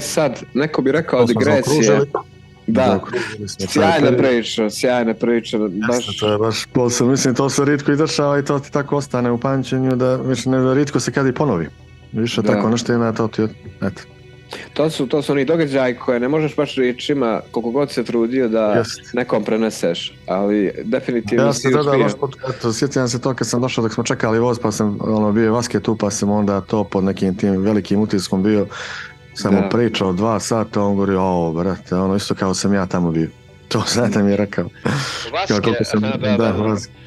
sad, neko bi rekao digresije. Da, sjajna priča, baš. To je baš posebno, mislim, to se ritko i dešava i to ti tako ostane u pamćenju da više ritko se kad i ponovi. Više tako nešto ima, to ti, eto. To su oni događaji koje ne možeš baš riječima koliko god se trudio da nekom preneseš, ali definitivno ja si uspio. Baš sjećam se to kad sam došao dok smo čekali voz pa sam bio Vaske tu pa sam onda to pod nekim tim velikim utiskom bio samo pričao 2 sata, on govori brate, isto kao sam ja tamo bio. To znate mi je rekao. Vaske,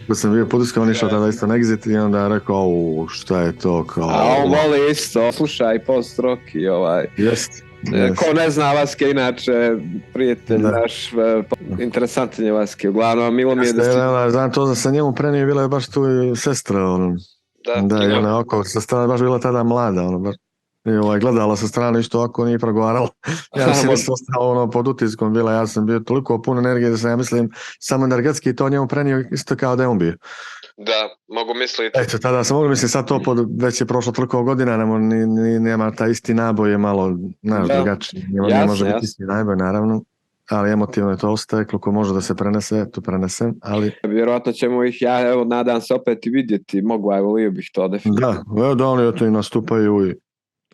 Ko sam bio poduskao, on išao tada isto na Exit i onda je rekao, šta je to kao... A on voli isto, slušaj post-rock i Jest. Ko ne zna Vaske, inače prijatelj naš, interesantan je Vaske, uglavnom, milo mi je da... Znam to da sam njemu prenio, bila je baš tu i sestra, da, i ona oko, sa strane baš bila tada mlada, baš. I gledala sa strane isto ovako nije progovarala. Ja sam isto ostao pod utiskom bila, ja sam bio toliko pun energije da sam, ja mislim, samo energetski to njemu prenio isto kao da je on bio. Da, mogu misliti. Eto, tada sam mogu misliti, sad to već je prošlo toliko godina, nema taj isti naboj, je malo, drugačiji. Ne može biti isti najboj, naravno, ali emotivno je to ostaje, koliko može da se prenese, to prenesem, ali... Vjerojatno ćemo ih, ja nadam se opet i vidjeti, volio bih to definitivno. Da, oni to i nastupaju i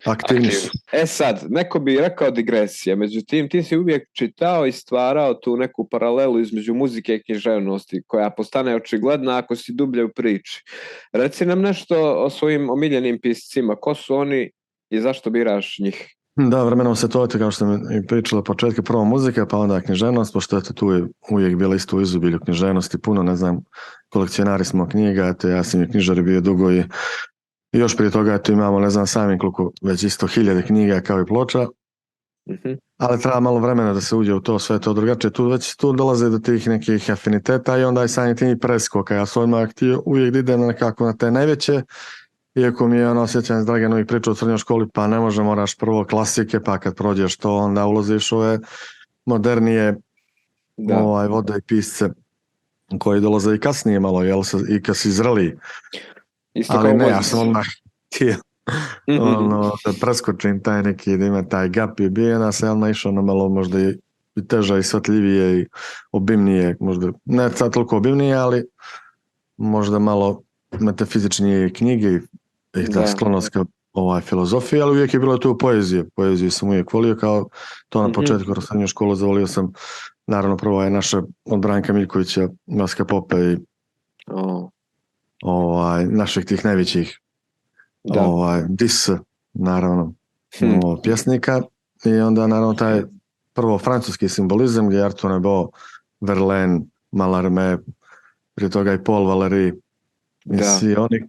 aktivni su. Sad, neko bi rekao digresija, međutim ti si uvijek čitao i stvarao tu neku paralelu između muzike i književnosti koja postane očigledna ako si dublje u priči. Reci nam nešto o svojim omiljenim piscima, ko su oni i zašto biraš njih? Da, vremenom se to, kao što sam i pričala početka, prvo muzika, pa onda književnost, pošto tu je uvijek bila isto u izobilju književnosti, puno, ne znam, kolekcionari smo knjiga, ja sam i knjižari bio dugo i još prije toga tu imamo, ne znam sami koliko, već isto 1000 knjiga kao i ploča, ali treba malo vremena da se uđe u to, sve to drugačije. Tu dolaze do tih nekih afiniteta i onda je sami tim i preskoka. Ja sam odmah htio uvijek da idem nekako na te najveće, iako mi je osjećam s Draganovih priča u srednjoj školi, pa ne može, moraš prvo klasike, pa kad prođeš to, onda ulaziš ove modernije vode i pisce koji dolaze i kasnije malo, i kad si zreli. Ali ne, ja sam odmah htio da preskočim taj neki, da ima taj gap i bio, ja sam odmah išao na malo možda i teža i svatljivije i obimnije, možda ne sad toliko obimnije, ali možda malo metafizičnije knjige i ta sklonost ka filozofije, ali uvijek je bilo tu poeziju sam uvijek volio, kao to na početku u srednjoj školu zavolio sam, naravno prvo je naša od Branka Miljkovića, Vaska Pope i naših tih najvećih dis, naravno, pjesnika i onda naravno taj prvo francuski simbolizam gdje Arthur Rimbaud, Verlaine, Mallarmé, prije toga i Paul Valéry i svi oni.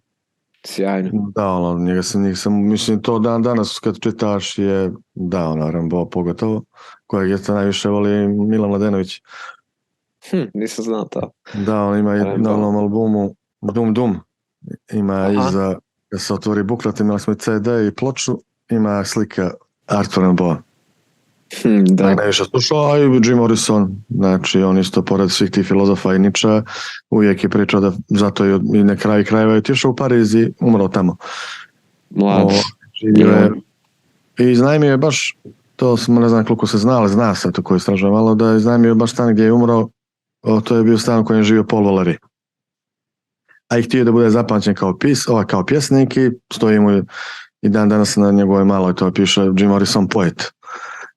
Sjajno. Da, njega sam, mislim, to danas kad čitaš je, Rimbaud pogotovo, kojeg je to najviše voli Milan Mladenović. Nisam znao to. Da, on ima i na onom albumu Dum, ima iza, kad se otvori buklet, imali smo i CD i ploču, ima slika Arthur Rimbaud. Da. Najviše slušao, a i Jim Morrison, znači on isto pored svih tih filozofa i Nietzsche, uvijek je pričao da zato i na kraju krajeva je otišao u Pariz i umro tamo. Mlad. I iznajmio je baš, to smo ne znam koliko se zna, ali zna se to koji istražuje malo, da je iznajmio baš stan gdje je umro, to je bio stan u kojem je živio Paul Valéry. A i htio da bude zapamćen kao pjesnik i stoji mu i dan danas na njegovoj maloj to piše Jim Morrison poet.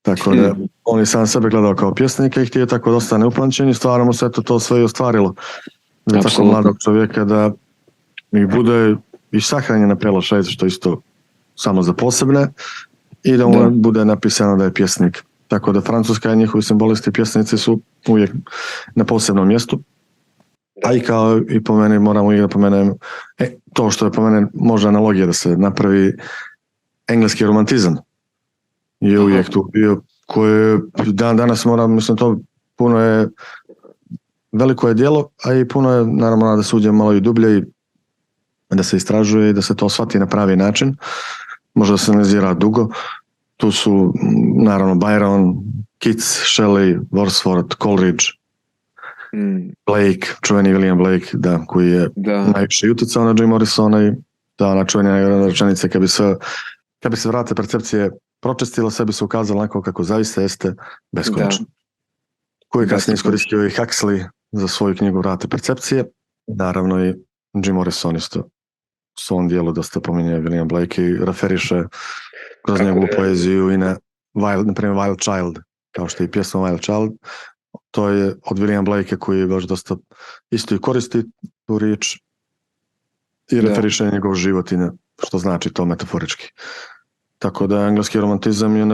Tako da on je sam sebe gledao kao pjesnika i htio tako da ostane upamćen i stvarno mu se to sve i ostvarilo. Za tako mladog čovjeka da ih bude i sahranjena Pelo 6, što isto samo za posebne, i da mu bude napisano da je pjesnik. Tako da Francuska i njihovi simbolisti pjesnici su uvijek na posebnom mjestu. A i kao i po meni, moram uvijek da pomenem, to što je po mene može analogija da se napravi engleski romantizam. Je uvijek tu bio, koje danas moram, mislim, to puno je, veliko je djelo, a i puno je, naravno, da se uđe malo i dublje i da se istražuje i da se to shvati na pravi način. Možda se analizira dugo. Tu su, naravno, Byron, Keats, Shelley, Wordsworth, Coleridge, Blake, čuveni William Blake, koji je najviše utjecao na Jim Morrisona i ona čuvena rečenica kad bi se vrate percepcije pročistila, sebi se ukazala onako kako zaista jeste beskonačno. Koji kasnije iskoristio i Huxley za svoju knjigu Vrata percepcije. Naravno i Jim Morrison isto u svom dijelu dosta pominje William Blake i referiše kroz njegovu poeziju i na primjer Wild Child, kao što je i pjesma Wild Child. To je od William Blakea koji je baš dosta isto i koristi tu riječ i referiše na njegov život i na što znači to metaforički. Tako da engleski romantizam je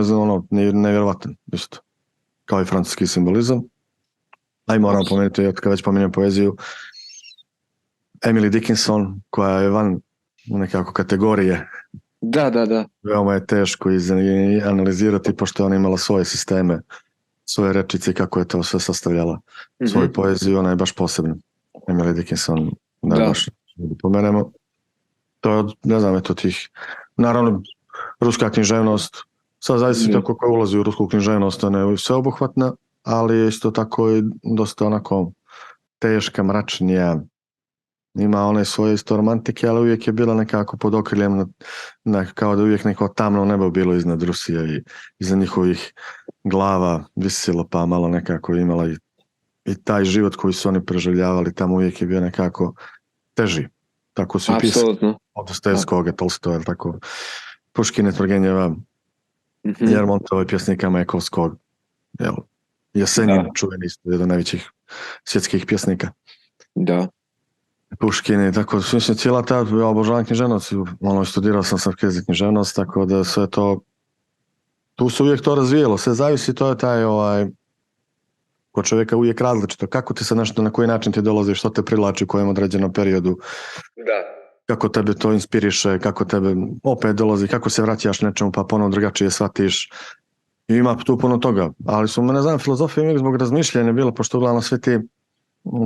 nevjerovatan isto. Kao i francuski simbolizam. A i moram pomenuti, kad već pominjem poeziju, Emily Dickinson, koja je van nekako kategorije. Da. Veoma je teško analizirati, pošto ona imala svoje sisteme, svoje rečice, kako je to sve sastavljala. Svoju poeziju, ona je baš posebna. Emily Dickinson, baš pomenemo. To je, ne znam, eto tih, naravno, ruska književnost, sad zavisi tako koja ulazi u rusku književnost, ona je sveobuhvatna, ali je isto tako i dosta onako teška, mračnija. Ima one svoje isto romantike, ali uvijek je bila nekako pod okriljem, kao da uvijek neko tamno nebo bilo iznad Rusije i iza njihovih glava visilo, pa malo nekako imala i taj život koji su oni preživljavali tamo uvijek je bio nekako teži. Tako su i pisali od Dostojevskoga, Tolstoja, tako Puškine, Turgenjeva, Lermontova i pjesnika Majakovskog. Jesenin, čuveni isto, jedan od najvećih svjetskih pjesnika. Da. Puškin i tako, mislim, cijela ta, ja obožavam književnost, studirao sam srpski jezik književnost, tako da sve to, tu se uvijek to razvijelo, sve zavisi, to je taj, kod čovjeka uvijek različito, kako ti se nešto, na koji način ti dolazi, što te privlači u kojem određenom periodu, kako tebe to inspiriše, kako tebe opet dolazi, kako se vraćaš nečemu, pa ponovno drugačije shvatiš, i ima tu puno toga, ali su, ne znam, filozofija uvijek zbog razmišljanja bilo, pošto uglavnom svi ti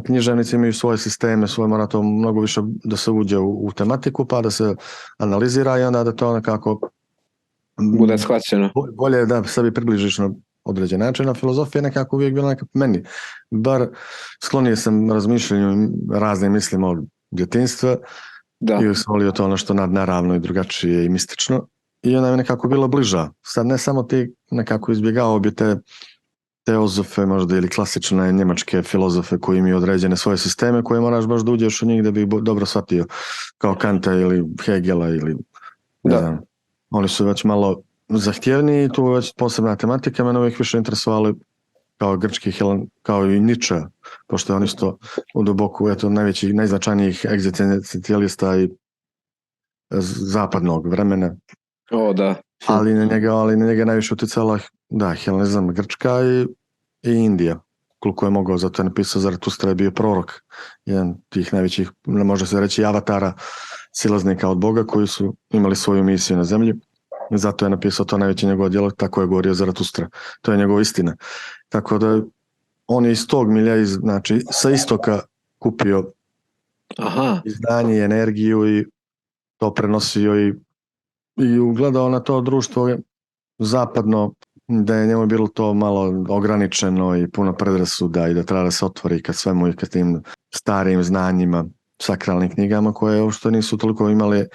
književnici imaju svoje sisteme, mora to mnogo više da se uđe u tematiku, pa da se analizira i onda da to nekako bude shvaćeno. Bolje da sebi približiš na određen način, a filozofija je nekako uvijek bila nekako meni. Bar sklonije sam razmišljanju raznim mislima od djetinjstva i uvijek sam volio to ono što nadnaravno i drugačije i mistično i ona je nekako bila bliža. Sad ne samo ti nekako izbjegao bi te teozofe možda ili klasične njemačke filozofe koji imaju određene svoje sisteme koje moraš baš da uđeš u njih da bi dobro shvatio, kao Kanta ili Hegela ili ne znam. Oni su već malo zahtjevniji, tu već posebna tematika, mene uvijek više interesovali kao grčki Helen, kao i Nietzsche, pošto je on isto u duboku, najvećih, najznačajnijih egzistencijalista i zapadnog vremena. Ali na njega najviše utjecala helenizam, Grčka i Indija, koliko je mogao, zato je napisao Zaratustra je bio prorok, jedan tih najvećih, može se reći, avatara, silaznika od Boga koji su imali svoju misiju na zemlji, zato je napisao to najveće njegovo djelo, tako je govorio Zaratustra, to je njegova istina. Tako da on je iz tog milja, znači sa istoka kupio i znanje i energiju i to prenosio i ugledao na to društvo zapadno, da je njemu bilo to malo ograničeno i puno predrasuda i da treba da se otvori ka svemu i ka tim starim znanjima, sakralnim knjigama koje uopšte nisu toliko imali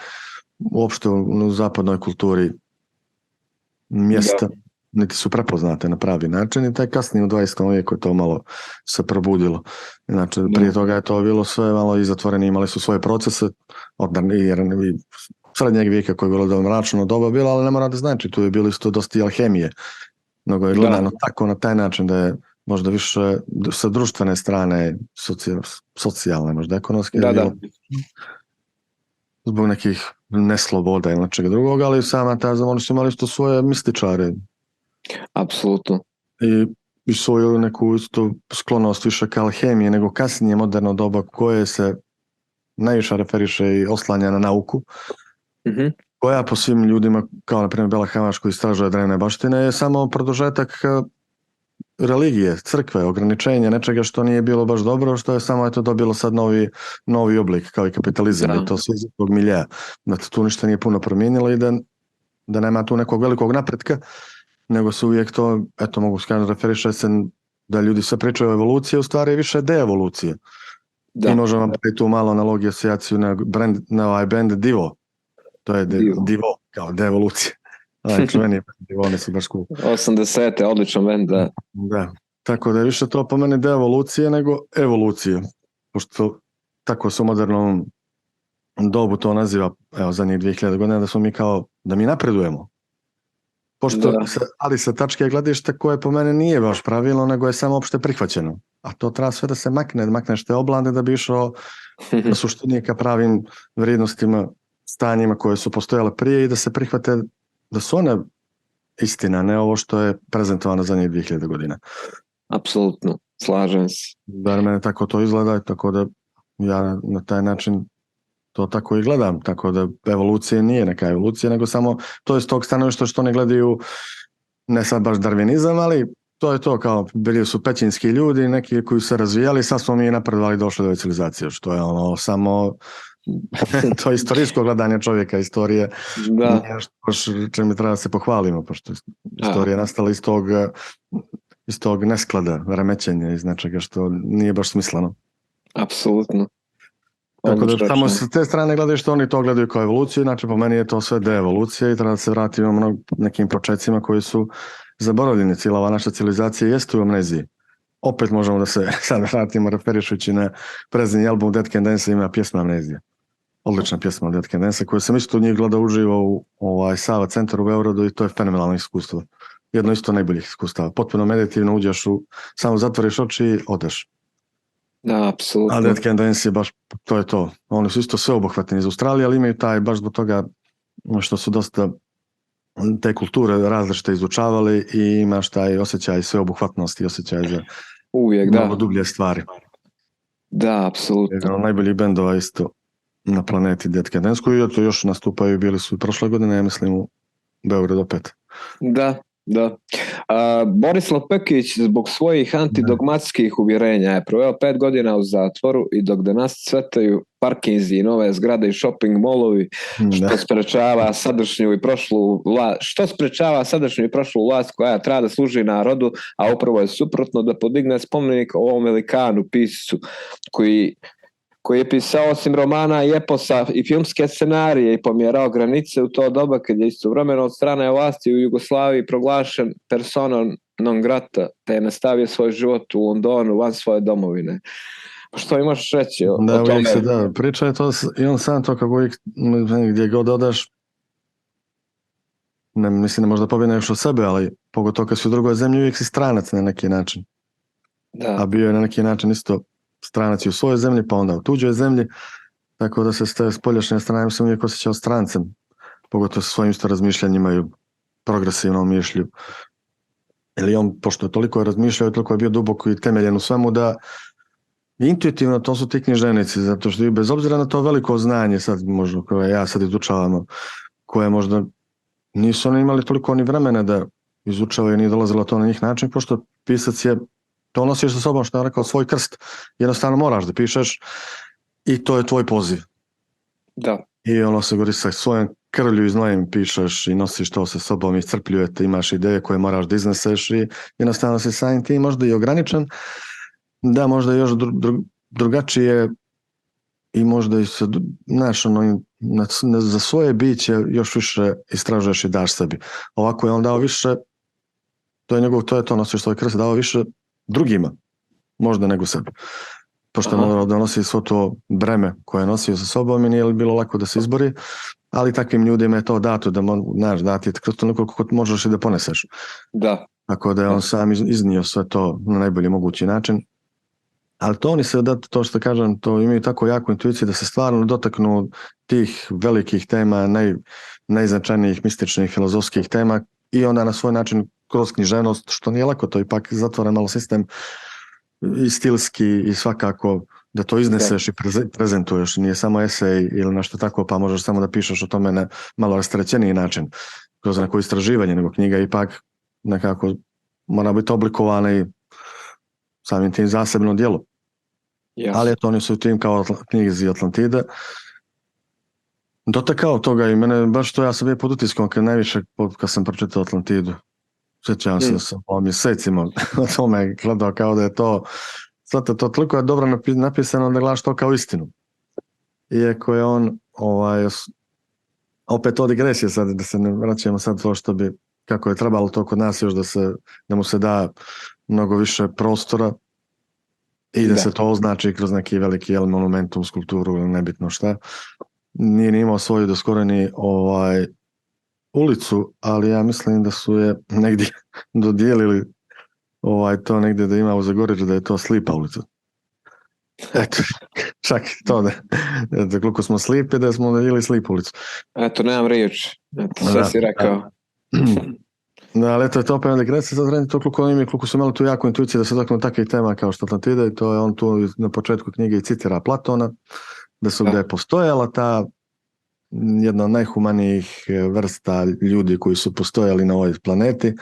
uopšte u zapadnoj kulturi mjesta, niti su prepoznate na pravi način i taj kasnije u 20. vijeku je to malo se probudilo. Znači, prije toga je to bilo sve malo i zatvoreni, imali su svoje procese i srednjeg vijeka koje je bilo da mračno doba bilo, ali ne mora da znači, tu je bilo isto dosta i alhemije. Mnogo je gledano tako na taj način da je možda više sa društvene strane, socijalne, možda ekonomske, zbog nekih nesloboda ili nečega drugog, ali sama oni su imali isto svoje mističare. Apsolutno. I svoju neku isto sklonost više ka alhemije nego kasnije moderno doba koje se najviše referiše i oslanja na nauku, koja po svim ljudima, kao na primjer Bela Hamaš koji istražuje drevne baštine, je samo produžetak religije, crkve, ograničenja, nečega što nije bilo baš dobro, što je samo dobilo sad novi oblik, kao i kapitalizam, i to sve iz tog milija. Znači, tu ništa nije puno promijenilo i da nema tu nekog velikog napretka, nego se uvijek to, mogu skrenuti, referiše se da ljudi sve pričaju o evoluciji, u stvari je više deevolucije. I možemo vam priti tu malo analogiju, asocijaciju na ovaj band Divo. To je Divo, kao deevolucija. čuveni, oni su baš cool. 80. odličan band, da. Da, tako da je više to po meni deevolucije nego evolucije, pošto tako se u modernom dobu to naziva, evo, zadnjih 2000 godina, da smo mi kao, da mi napredujemo. Pošto, ali sa tačke gledišta koje po mene nije baš pravilno, nego je samo opšte prihvaćeno. A to treba sve da se makneš te oblande da bi išao na suštini ka pravim vrijednostima, stanjima koje su postojale prije i da se prihvate da su one istina, ne ovo što je prezentovano zadnjih 2000 godina. Apsolutno, slažem se. Bar mene tako to izgleda, tako da ja na taj način to tako i gledam, tako da evolucija nije neka evolucija, nego samo to je s tog stanovišta što ne gledaju, ne sad baš darvinizam, ali to je to, kao bili su pećinski ljudi, neki koji su se razvijali, sad smo mi napredovali, došli do ove civilizacije, što je ono samo to istorijsko gledanje čovjeka, istorije, čemu treba da se pohvalimo, pošto istorija nastala iz tog nesklada, remećenja, iz nečega što nije baš smisleno. Apsolutno. Tako da samo s te strane gledaju što oni to gledaju kao evoluciju, znači po meni je to sve deevolucija i treba da se vratimo nekim početcima koji su zaboravljeni. Cijela ova naša civilizacija jeste u amneziji. Opet možemo da se sad vratimo referišući na prezidnji album Dead Can Dance, ima pjesma Amnezija. Odlična pjesma Dead Can Dance, koju sam isto od njih gledao uživo u Sava centru u Beogradu i to je fenomenalno iskustvo. Jedno isto najboljih iskustava. Potpuno meditativno uđeš samo zatvoriš oči i odeš. Da, apsolutno. A Dead Can Dance je baš, to je to. Oni su isto sveobuhvatni iz Australije, ali imaju taj, baš zbog toga što su dosta te kulture različite izučavali i imaš taj osjećaj sveobuhvatnosti i osjećaj za uvijek, mnogo dublje stvari. Da, apsolutno. Jedan od najboljih bendova isto na planeti Dead Can Dance, koji to još nastupaju, bili su i prošle godine, ja mislim u Beogradu opet. Da. Borislav Pekić zbog svojih antidogmatskih uvjerenja je proveo 5 godina u zatvoru i dok danas cvetaju parkinzi i nove zgrade i shopping molovi, što sprečava sadašnju i prošlu vlast koja treba da služi narodu, a upravo je suprotno, da podigne spomenik ovom velikanu piscu koji je pisao osim romana i eposa i filmske scenarije i pomjerao granice u to doba kad je istovremeno od strane vlasti u Jugoslaviji proglašen persona non grata, te je nastavio svoj život u Londonu van svoje domovine. Što imaš reći o tome? Da, priča je to i on sam to kako uvijek gdje god odaš, mislim ne možda pobjegneš od sebe, ali pogotovo kad si u drugoj zemlji uvijek si stranac na neki način. Da. A bio je na neki način isto stranac u svojoj zemlji, pa onda u tuđoj zemlji, tako da se s te spoljašnje strane sam uvijek osjećao strancem, pogotovo sa svojim isto razmišljanjima i progresivnom mišlju. Ili on, pošto je toliko razmišljao i toliko je bio duboko i temeljen u svemu, da intuitivno to su ti književnici, zato što i bez obzira na to veliko znanje, sad možda koje ja sad izučavamo, koje možda nisu oni imali toliko ni vremena da izučavaju, nije dolazilo to na njih način, pošto pisac je to nosiš sa sobom, što je rekao, svoj krst. Jednostavno moraš da pišeš i to je tvoj poziv. Da. I ono se govori sa svojom krvlju i znojem pišeš i nosiš to sa sobom i iscrpljujete, imaš ideje koje moraš da izneseš i jednostavno si samim tim možda i ograničen, da možda još drugačije i možda i se, znaš, ono, za svoje biće još više istražuješ i daš sebi. Ovako je on dao više, to je to, nosiš svoj krst, dao više drugima, možda nego sebi. Pošto je morao da nosi svo to breme koje je nosio sa sobom i nije bilo lako da se izbori, ali takvim ljudima je to dato, da znaš, dati koliko možeš i da poneseš. Da. Tako da je on sam iznio sve to na najbolji mogući način. Ali to oni se, to što kažem, to imaju tako jaku intuiciju da se stvarno dotaknu tih velikih tema, najznačajnijih mističnih, filozofskih tema i onda na svoj način kroz književnost, što nije lako, to ipak zatvore malo sistem i stilski i svakako da to izneseš i prezentuješ, nije samo esej ili nešto tako, pa možeš samo da pišeš o tome na malo rasterećeniji način, kroz neko istraživanje, nego knjiga ipak nekako mora biti oblikovana i samim tim zasebno djelo. Yes. Ali eto, oni su u tim kao knjizi Atlantide dotakao toga i mene baš to, ja sam bio pod utiskom kad sam pročitao Atlantidu. Sjećam se da sam o mjesecima o tome gledao kao da je to, znate, to toliko je dobro napisano da gledaš to kao istinu. Iako je on opet to digresije sad, da se ne vraćamo sad to što bi, kako je trebalo to kod nas još da mu se da mnogo više prostora i da se to označi kroz neki veliki monumentum, skulpturu ili nebitno šta. Nije ni imao svoju do skoro ni ulicu, ali ja mislim da su je negdje dodijelili to negdje da ima u Zagorju, da je to Slipa ulica. Eto, čak to da koliko smo slipi, da smo dodijelili Slipu ulicu. Eto, nemam riječ. Sve si rekao. Da, ali eto je to opet digresija, sad vredi to koliko su imali tu jaku intuiciju da se dotaknu takvih tema kao što Atlantida, i to je on tu na početku knjige i citira Platona, da je postojala ta jedna od najhumanijih vrsta ljudi koji su postojali na ovoj planeti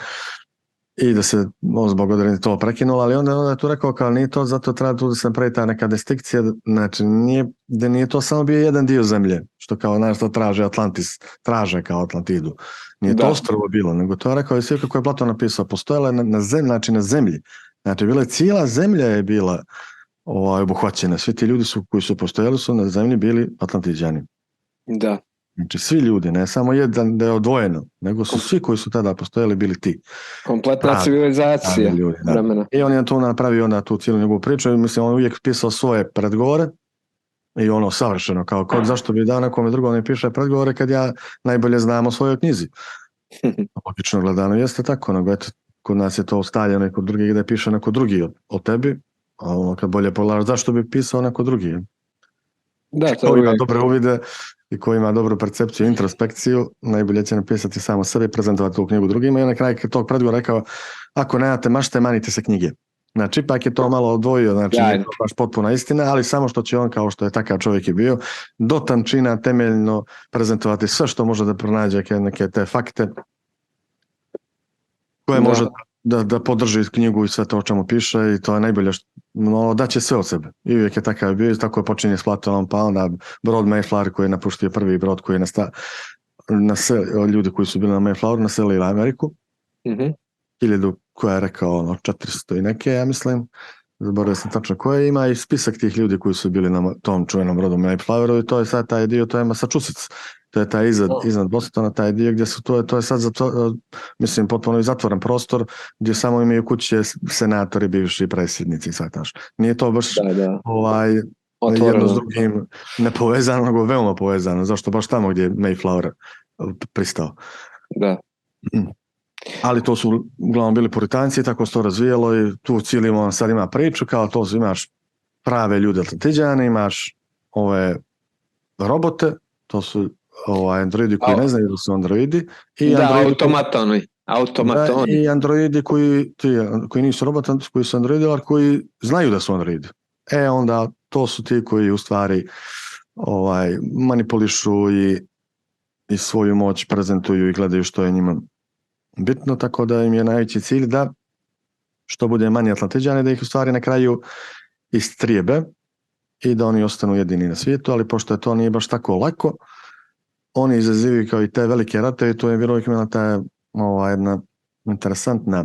i da se zbog odredni to prekinulo, ali onda je tu rekao kao nije to, zato treba tu da se napravi ta neka distinkcija, znači nije to samo bio jedan dio zemlje, što kao znaš to traže Atlantis, traže kao Atlantidu. Nije to ostrvo bilo, nego to je rekao i sve kako je Platon napisao, postojala je na zemlji. Znači bila je cijela zemlja je bila obuhvaćena. Svi ti ljudi koji su postojali su na zemlji bili Atlantiđani. Da. Znači svi ljudi, ne samo jedan da je odvojeno, nego su svi koji su tada postojali bili ti. Kompletna civilizacija ljudi, vremena. I on je to napravio onda tu cijelu njegovu priču i mislim on uvijek pisao svoje predgovore i ono savršeno kao zašto bi dao nekome drugom ne piše predgovore kad ja najbolje znam o svojoj knjizi. Logično gledano jeste tako, nego eto kod nas je to ostavljeno i kod drugih gdje piše neko drugi o tebi, a ono kad bolje pogledaš zašto bi pisao neko drugi. Da, to ima dobre uvide i ko ima dobru percepciju, introspekciju, najbolje će napisati samo sebe i prezentovati tu knjigu drugima i na kraju tog predgovora rekao ako nemate mašte, manite se knjige. Znači, ipak je to malo odvojio, znači nije to baš potpuna istina, ali samo što će on, kao što je takav čovjek i bio, do tančina temeljno prezentovati sve što može da pronađe neke te fakte koje može da podrži knjigu i sve to o čemu piše i to je najbolje daće sve od sebe. I uvijek je takav bio i tako je počinje s Platonom, pa onda brod Mayflower koji je napustio prvi brod koji je ljudi koji su bili na Mayfloweru naselili Ameriku. 1000 koja je rekao 400 i neke, ja mislim, zaboravio sam tačno koje, ima i spisak tih ljudi koji su bili na tom čuvenom brodu Mayfloweru i to je sad taj dio, to je Massachusetts, to je taj iznad Bostona, taj dio gdje su to je sad mislim potpuno i zatvoren prostor gdje samo imaju kuće senatori, bivši predsjednici i sad taš. Nije to baš jedno s drugim nepovezano, nego veoma povezano, zašto baš tamo gdje je Mayflower pristao. Da. Ali to su uglavnom bili puritanci, tako se to razvijalo i tu cijelimo sad ima priču, kao to imaš prave ljude Atlantiđane, imaš ove robote, to su androidi koji ne znaju da su androidi. I automatoni. I androidi koji nisu roboti, koji su androidi, ali koji znaju da su androidi. Onda to su ti koji u stvari manipulišu i svoju moć prezentuju i gledaju što je njima bitno, tako da im je najveći cilj da što bude manje Atlantiđane, da ih u stvari na kraju istrijebe i da oni ostanu jedini na svijetu, ali pošto to nije baš tako lako, oni izazivaju kao i te velike rate i to je vjerovik imala ta jedna interesantna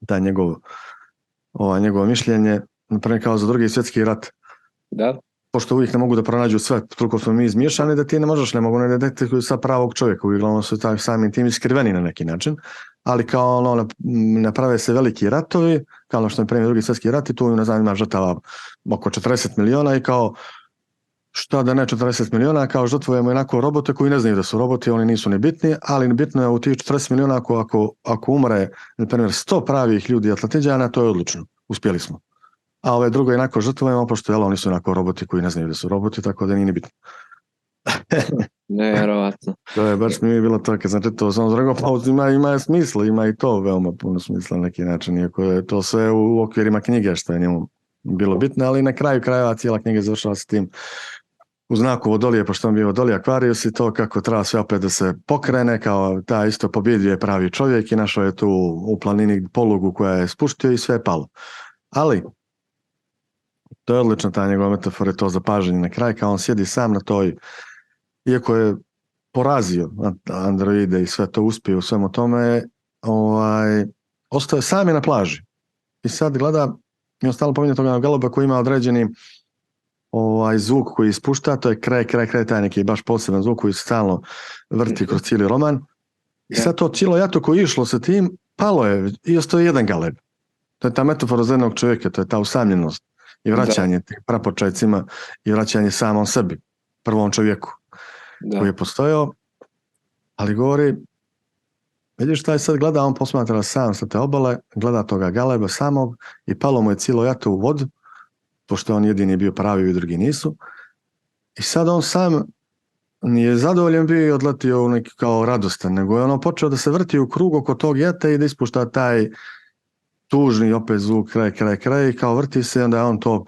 ta njegovo mišljenje, naprimjer kao za drugi svjetski rat. Da. Pošto uvijek ne mogu da pronađu sve, toliko smo mi izmiješani da ti ne mogu ne detektirati sa pravog čovjeka, uglavnom su sami tim iskriveni na neki način, ali kao naprave se veliki ratovi, kao što je primjer drugi svjetski rat i tu ima žrtava oko 40 miliona i kao šta da ne 40 miliona, kao žrtvujemo jednako robote koji ne znaju da su roboti, oni nisu ni bitni, ali bitno je u tih 40 miliona ako umre, na primjer 100 pravih ljudi Atlantiđana, to je odlično, uspjeli smo. A ove drugo jednako žrtvujemo, pošto oni su jednako roboti koji ne znaju da su roboti, tako da nije ni bitno. Nevjerovatno. To je baš mi je bilo to, kad sam čitao sam rekao, pa ima smisla, ima i to veoma puno smisla na neki način, iako je to sve u okvirima knjige što je njemu bilo bitno, ali na kraju krajeva cijela knjiga završava s tim u znaku Vodolije, pošto on bio Vodolije Aquarius i to kako treba sve opet da se pokrene, kao ta isto pobjedio je pravi čovjek i našao je tu u planini polugu koja je spuštio i sve je palo. Ali to je odlična ta njegova metafora i to zapažanje na kraj, kao on sjedi sam na toj, iako je porazio androide i sve to uspio u svemu tome, ostao je sam je na plaži. I sad gleda, i on stalno pominje toga Galuba koji ima određeni zvuk koji ispušta, to je kraj, taj neki baš poseban zvuk koji se stalno vrti kroz cijeli roman. I sad to cijelo jato koje je išlo sa tim, palo je i ostaje jedan galeb. To je ta metafora za jednog čovjeka, to je ta usamljenost i vraćanje tim prapočajcima i vraćanje samom sebi, prvom čovjeku koji je postojao, ali govori, vidiš šta je sad gleda, on posmatra sam sa te obale, gleda toga galeba samog i palo mu je cijelo jato u vodu, pošto on jedini bio pravi i drugi nisu. I sad on sam nije zadovoljen bio i odletio u neki kao radostan, nego je ono počeo da se vrti u krug oko tog jata i da ispušta taj tužni opet zvuk kraj i kao vrti se, onda je on to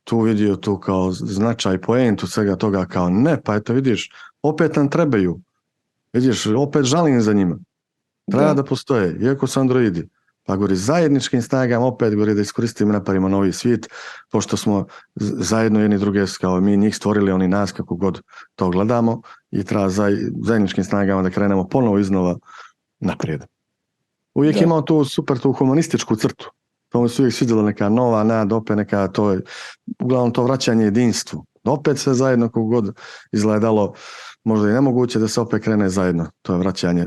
tu vidio tu kao značaj, poentu svega toga, kao ne, pa eto vidiš, opet nam trebaju, vidiš, opet žalim za njima, treba da postoje, iako su androidi, pa govori zajedničkim snagama, opet govori da iskoristimo, napravimo novi svijet, pošto smo zajedno jedni druge, kao mi njih stvorili, oni nas, kako god to gledamo, i treba zajedničkim snagama da krenemo ponovo iznova naprijed. Uvijek imao tu super tu humanističku crtu. To mi se uvijek svidjela neka nova nada, opet neka to je, uglavnom to vraćanje jedinstvu. Opet sve zajedno kako god izgledalo, možda i nemoguće da se opet krene zajedno. To je vraćanje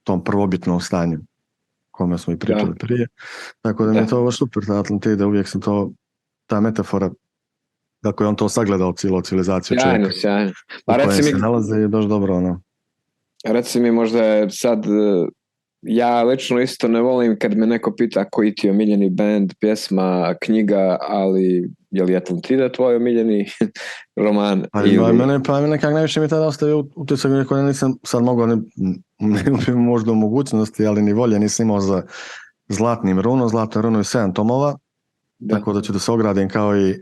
tom prvobitnom stanju kome smo i pričali prije. Tako da mi je to super, ta Atlantida, uvijek sam to, ta metafora, kako je on to sagledao cijelu civilizaciju čovjeka. Sjajno. Pa reci mi, se nalaze je baš dobro ono. Reci mi, možda je sad, ja lično isto ne volim kad me neko pita koji ti je omiljeni band, pjesma, knjiga, ali je li Atlantida tvoj omiljeni roman? Mene nekak najviše mi tada ostavio utisak, neko nisam sad mogao, ne možda u mogućnosti, ali ni volje nisam imao za Zlatnim runom. Zlatno runo je 7 tomova, tako da ću da se ogradim kao i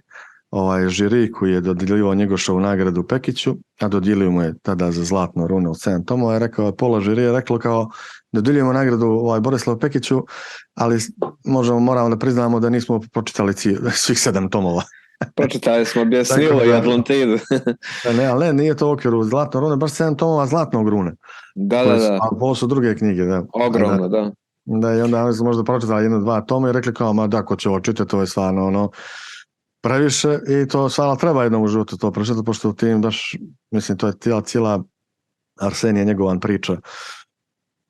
žiri koji je dodjeljivao Njegošovu nagradu Pekiću, a dodjelio mu je tada za Zlatno runo od 7 tomova, je rekao, pola žiri je reklo kao dodjeljujemo nagradu Borislavu Pekiću, ali moramo da priznamo da nismo pročitali svih 7 tomova. Pročitali smo Bjesnilo i Atlantidu. Ne, nije to u okviru Zlatno runo, baš 7 tomova Zlatnog runa. Da. A ovo su druge knjige, da. Ogromno, da. Da, i onda oni su možda pročitali 1-2 toma i rekli kao, ma da, ko će ovo čitati, to je stvarno previše i to stvarno treba jednom u životu to pročitati, pošto u tim baš, mislim, to je cijela Arsenija njegovan priča,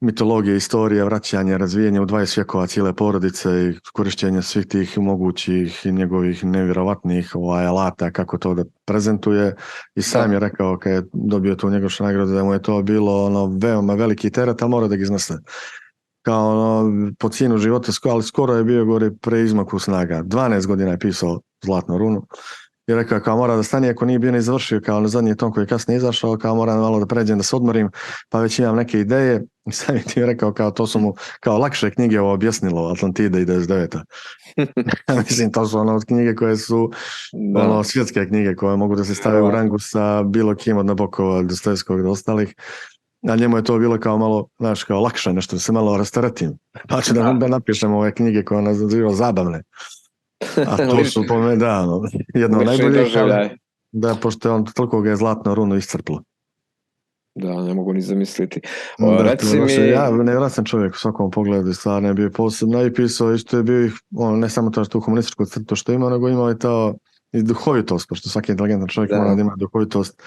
mitologija, istorija, vraćanje, razvijanje u 20 vjekova cijele porodice i korištenje svih tih mogućih i njegovih nevjerovatnih alata kako to da prezentuje i sam je rekao kad je dobio tu Njegošu nagradu da mu je to bilo veoma veliki teret, ali mora da ga iznese. Kao po cijenu života, ali skoro je bio gore pre izmaku snaga. 12 godina je pisao Zlatnu runu i rekao kao mora da stane, ako nije bio ne završio kao na zadnji tom koji je kasnije izašao, kao moram malo da pređem da se odmorim, pa već imam neke ideje i sam je ti rekao kao to su mu kao lakše knjige objasnilo, Atlantida i 99. Mislim, to su knjige koje su svjetske knjige koje mogu da se stave u rangu sa bilo kim od Nabokova, Dostojevskog i ostalih. A njemu je to bilo kao malo, znaš, kao lakše nešto, da se malo rasteretim. Pa ću da napišem ove knjige koje nas nazivaju zabavne. A to su po mene, jedno od najboljih, da, pošto je on toliko ga je Zlatno runo iscrplo. Da, ne mogu ni zamisliti. Ja nevjerojatan čovjek u svakom pogledu, stvarno je bio posebno i pisao, isto je bio ne samo to što u humanističku crtu što ima, nego imao je to i duhovitost, pošto svaki inteligentan čovjek mora da ima duhovitost,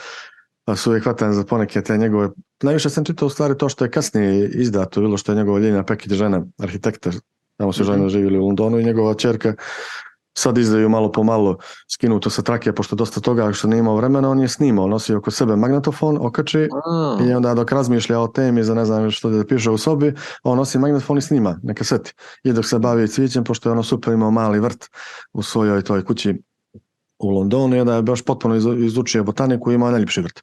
pa su uvijek hvatan za poneke te njegove. Najviše sam čitao u stvari to što je kasnije izdato, bilo što je njegova Ljiljana Pekić, žena arhitekta, tamo su žene živjeli u Londonu i njegova čerka sad izdaju malo po malo skinuto sa trake, pošto dosta toga što nije imao vremena, on je snimao, nosio oko sebe magnetofon, okači i onda dok razmišlja o temi za ne znam što da piše u sobi, on nosi magnetofon i snima na kaseti. I dok se bavi cvijećem, pošto je super imao mali vrt u svojoj toj kući u Londonu i onda je baš potpuno izučio botaniku i imao najljepši vrt.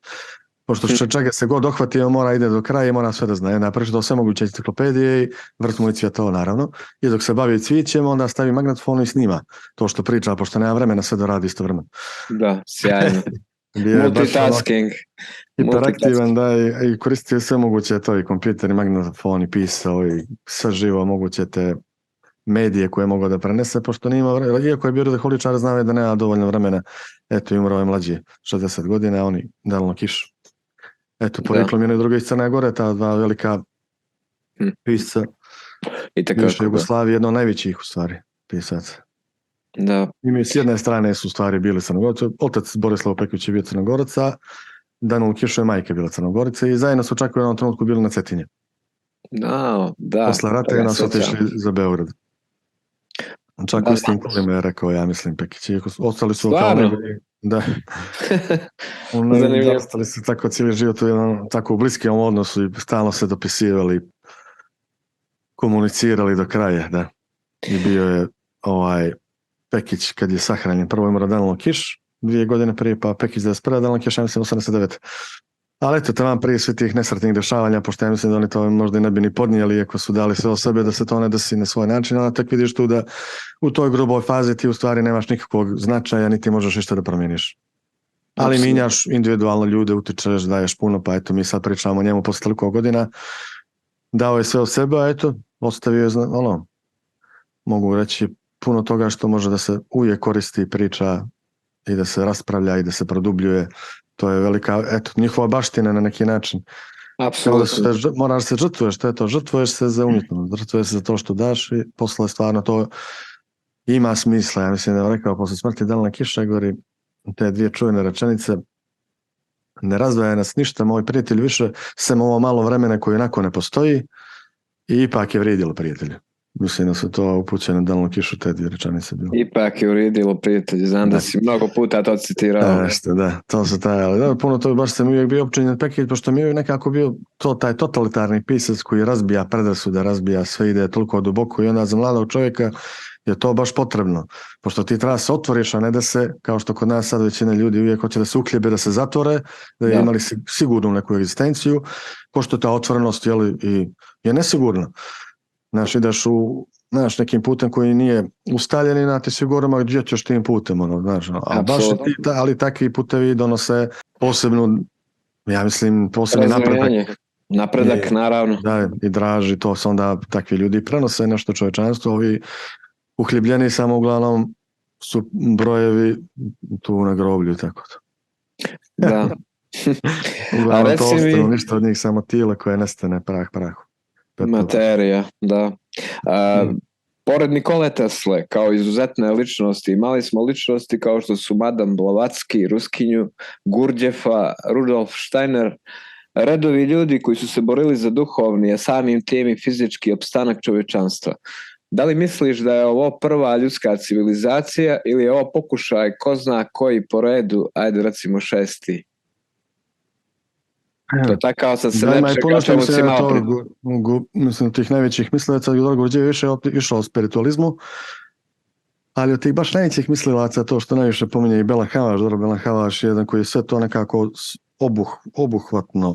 Pošto čega se god dohvatio, mora ide do kraja i mora sve da zna. Jedna prečito sve moguće enciklopedije i vrt mu je cvjetao naravno. I dok se bavi cvijećem, onda stavi magnetofon i snima to što priča, pošto nema vremena sve da radi istovremeno. Da, sjajno. Multitasking. Hiperaktivan, da, i koristio sve moguće to i kompjuter i magnetofon i pisao i sve živo moguće te medije koje mogu da prenese, pošto nima vremena, iako je bio alkoholičar, znao da nema dovoljno vremena. Eto, umro je mlađi, 60 godina, a oni delno kišu. Eto, porijeklom jedno i drugo iz Crne Gore, ta dva velika pisca. Bivše Jugoslavije, jedno od najvećih u stvari pisaca. Da. I s jedne strane su stvari bili Crnogorci, otac Borislav Peković je bio Crnogorac, a Danilo Kišo je majka bila Crnogorica i zajedno su čak u jednom trenutku bili na Cetinje. No, da. Posle rata je nas otišli za Beograd. Čak u istim kolima je rekao, ja mislim, Pekić. Ostali su kao nego. Da. Ostali su tako cijeli život u jednom tako bliskom odnosu i stalno se dopisivali, komunicirali do kraja, da. I bio je Pekić kad je sahranjen. Prvo je Danilo Kiš, 2 godine prije, pa Pekić 91. Danilo Kiš, ja mislim, 89. Ali eto, te vam prije svi tih nesretnih dešavanja, pošto ja mislim da oni to možda i ne bi ni podnijeli, iako su dali sve o sebe da se to ne desi na svoj način, ali tek vidiš tu da u toj gruboj fazi ti u stvari nemaš nikakvog značaja, niti možeš ništa da promijeniš. Ali minjaš individualno ljude, utičeš, daješ puno, pa eto, mi sad pričamo o njemu posle toliko godina, dao je sve o sebe, a eto, ostavio je, mogu reći, puno toga što može da se uvijek koristi, priča i da se raspravlja i da se produbljuje. To je velika, eto, njihova baština na neki način. Apsolutno. Moraš se žrtvuješ, to je to, žrtvuješ se za umjetnost, žrtvuješ se za to što daš i posle stvarno to ima smisla. Ja mislim da je rekao posle smrti Danila Kiša, govori te 2 čuvene rečenice: ne razdvaja nas ništa, moj prijatelj, više sem ovo malo vremena koje onako ne postoji i ipak je vrijedilo prijatelju. Mislim da su to upućene Danilo Kišu, te 2 rečenice bilo. Ipak je uredilo prijatelj, znam da si mnogo puta to citirao. Da, to su tajali. Da, puno to baš sam uvijek bio općenjen Pekić, pošto mi je nekako bio taj totalitarni pisac koji razbija predrasude, razbija sve, ide toliko duboko i onda za mladog čovjeka je to baš potrebno. Pošto ti treba se otvoriš, a ne da se, kao što kod nas sad većina ljudi uvijek hoće da se uhljebe, da se zatvore, da je imali sigurnu neku egzistenciju, pošto ta otvorenost je nesigurna. Znaš, ideš nekim putem koji nije ustaljen i na ti sigurno gdje ćeš tim putem, ali takvi putevi donose posebnu, ja mislim, posebni napredak, naravno. Da, i draži, to se onda takvi ljudi prenose nešto čovječanstvo, ovi uhljebljeni samo uglavnom su brojevi tu na groblju i tako to. Da. Uglavnom to ostalo, ništa od njih, samo tijelo koje nestane prahu. Materija, da. Pored Nikole Tesle, kao izuzetne ličnosti, imali smo ličnosti kao što su Madame Blavatsky, Ruskinju, Gurdjieffa, Rudolf Steiner, redovi ljudi koji su se borili za duhovni, a samim tim i fizički opstanak čovječanstva. Da li misliš da je ovo prva ljudska civilizacija ili je ovo pokušaj ko zna koji po redu, ajde recimo 6. To je tako sad se neče kao čemu si malo mislim, tih najvećih mislilaca, Gurdjieff je više išao o spiritualizmu, ali od tih baš najvećih mislilaca, to što najviše pominje i Bela Havaš, Bela Havaš je jedan koji je sve to nekako obuhvatno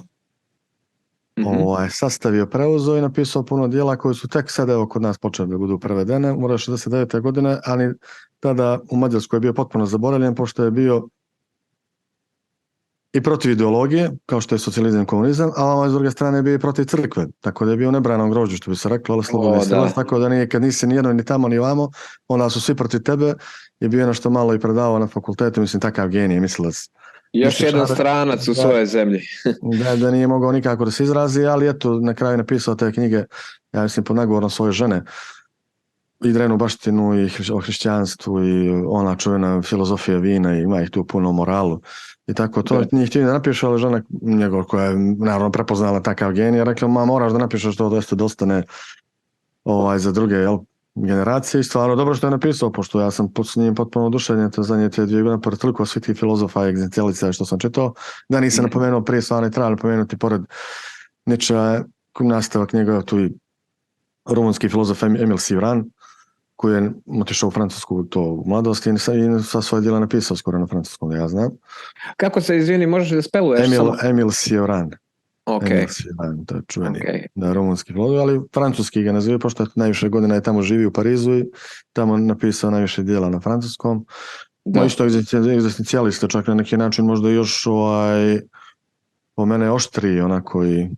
sastavio, preuzeo i napisao puno dijela koji su tek sad evo kod nas počeli da budu prevedene, mora 69. godine, ali tada u Mađarskoj je bio potpuno zaboravljen, pošto je bio i protiv ideologije, kao što je socijalizam i komunizam, a s druge strane je bio i protiv crkve, tako da je bio u nebranom grožđu, što bi se reklo, ali slobodni strelac, tako da nije, kad nisi ni jedno ni tamo ni vamo, onda su svi protiv tebe, je bio nešto malo i predavao na fakultetu, mislim, takav genij, mislilac. Još jedan stranac u svojoj zemlji. da nije mogao nikako da se izrazi, ali eto, na kraju napisao te knjige, ja mislim, pod nagovorom svoje žene, i drevnu baštinu i o hrišćanstvu i ona čuvena filozofija vina i ima ih tu puno moralu i tako to nije htio da napiše, ali žena njegov koja je naravno prepoznala takav genij, rekla moraš da napišeš to da dostane za druge generacije i stvarno dobro što je napisao, pošto ja sam s njim potpuno oduševljen te zadnje te 2 godine pored toliko svih tih filozofa i egzistencijalica što sam čitao, da nisam napomenuo prije, stvarno je trebalo napomenuti pored Nietzschea nastavak njegov tu i rumunski filozof Emil Cioran, koji je otišao u Francusku to u mladosti i sa svoje djela napisao skoro na francuskom, ja znam. Kako se, izvini, možeš da speluješ? Emil Cioran. Okay. Emil Cioran, to je čuveni rumunski filozof, ali francuski ga nazivaju, pošto najviše godina je tamo živi u Parizu i tamo napisao najviše djela na francuskom. No isto egzistencijalista, čak na neki način možda još po mene oštriji onako i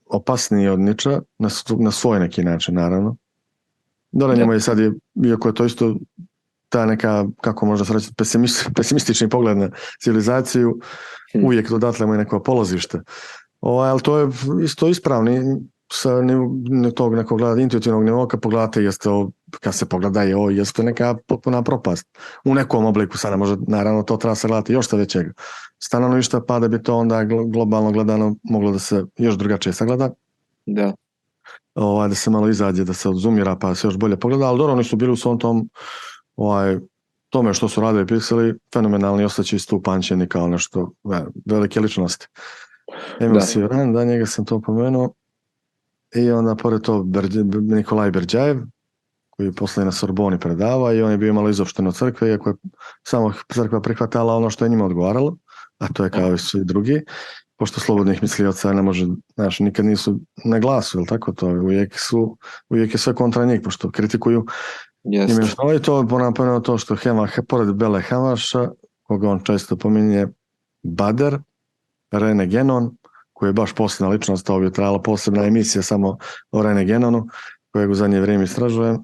opasniji od Nietzschea, na svoj neki način, naravno. Dole njemu je sad, iako je to isto ta neka, kako možda se reći, pesimistični pogled na civilizaciju, uvijek dodatle mu je neko polazište. Ali to je isto ispravni. sa tog nekog intuitivnog nivoa kad pogledate, kad se pogleda jeste neka potpuna propast. U nekom obliku sada može, naravno to treba se gledati još što većeg stanovništva, pa da bi to onda globalno gledano moglo da se još drugačije sagleda. Da. Da se malo izađe, da se odzumira pa se još bolje pogleda, ali dobro, oni su bili u svom tom tome što su radili Pixeli, fenomenalni osjećaj stupančeni kao nešto velike ličnosti. Emil Cioran, da, njega sam to pomenuo. I onda pored to Nikolaj Berdjajev, koji je poslije na Sorboni predava i on je bio malo izopšten od crkve, iako je samo crkva prihvatala ono što je njima odgovaralo, a to je kao i svi drugi, pošto slobodnih mislioca ne može, znaš, nikad nisu na glasu, ili tako to, uvijek je sve kontra njih, pošto kritikuju. I to je to što pored Bele Hamaša, koga on često pominje, Bader, Rene Genon, koji je baš posebna ličnost, to bi trajala posebna emisija samo o Rene Genonu, kojeg u zadnje vrijeme istražujem.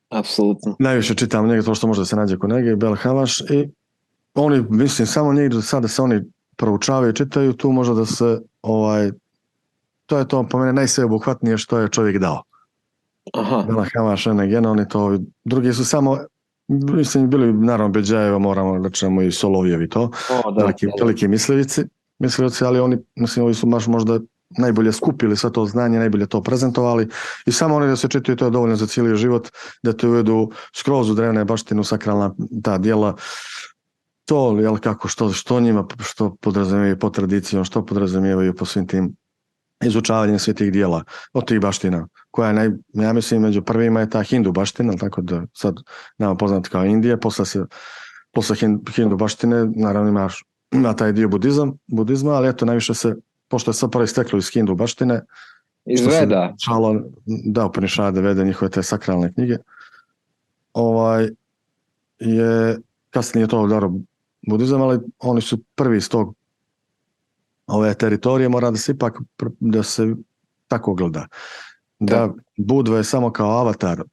Apsolutno. Najviše čitam njega, to što može da se nađe kod njega, i Bel Havaš, i oni, mislim, samo njih sada se oni proučavaju i čitaju, tu možda da se, to je to po mene najsveobuhvatnije što je čovjek dao. Bel Havaš, Rene Genon i to, drugi su samo, mislim, bili naravno Beđajeva, moramo da čemu i Solovjevi to, veliki mislioci, ali oni su baš možda najbolje skupili sve to znanje, najbolje to prezentovali i samo oni da se čitaju, to je dovoljno za cijeli život, da te uvedu skroz u drevne baštinu, sakralna ta djela, to, jel kako, što njima, što podrazumijevaju po tradicijom, što podrazumijevaju po svim tim izučavanjem svih tih djela, od tih baština, koja je, ja mislim, među prvima je ta hindu baština, tako da sad nama poznat kao Indija, posle hindu baštine, naravno ima taj dio budizma, ali eto, najviše se, pošto je sad prvo isteklo iz hindu baštine, iz Veda. Da, Upanišade, Vede, njihove te sakralne knjige, je, kasnije je to dobro budizam, ali oni su prvi iz tog ove teritorije, mora da se ipak, da se tako gleda. Da Budva je samo kao avatar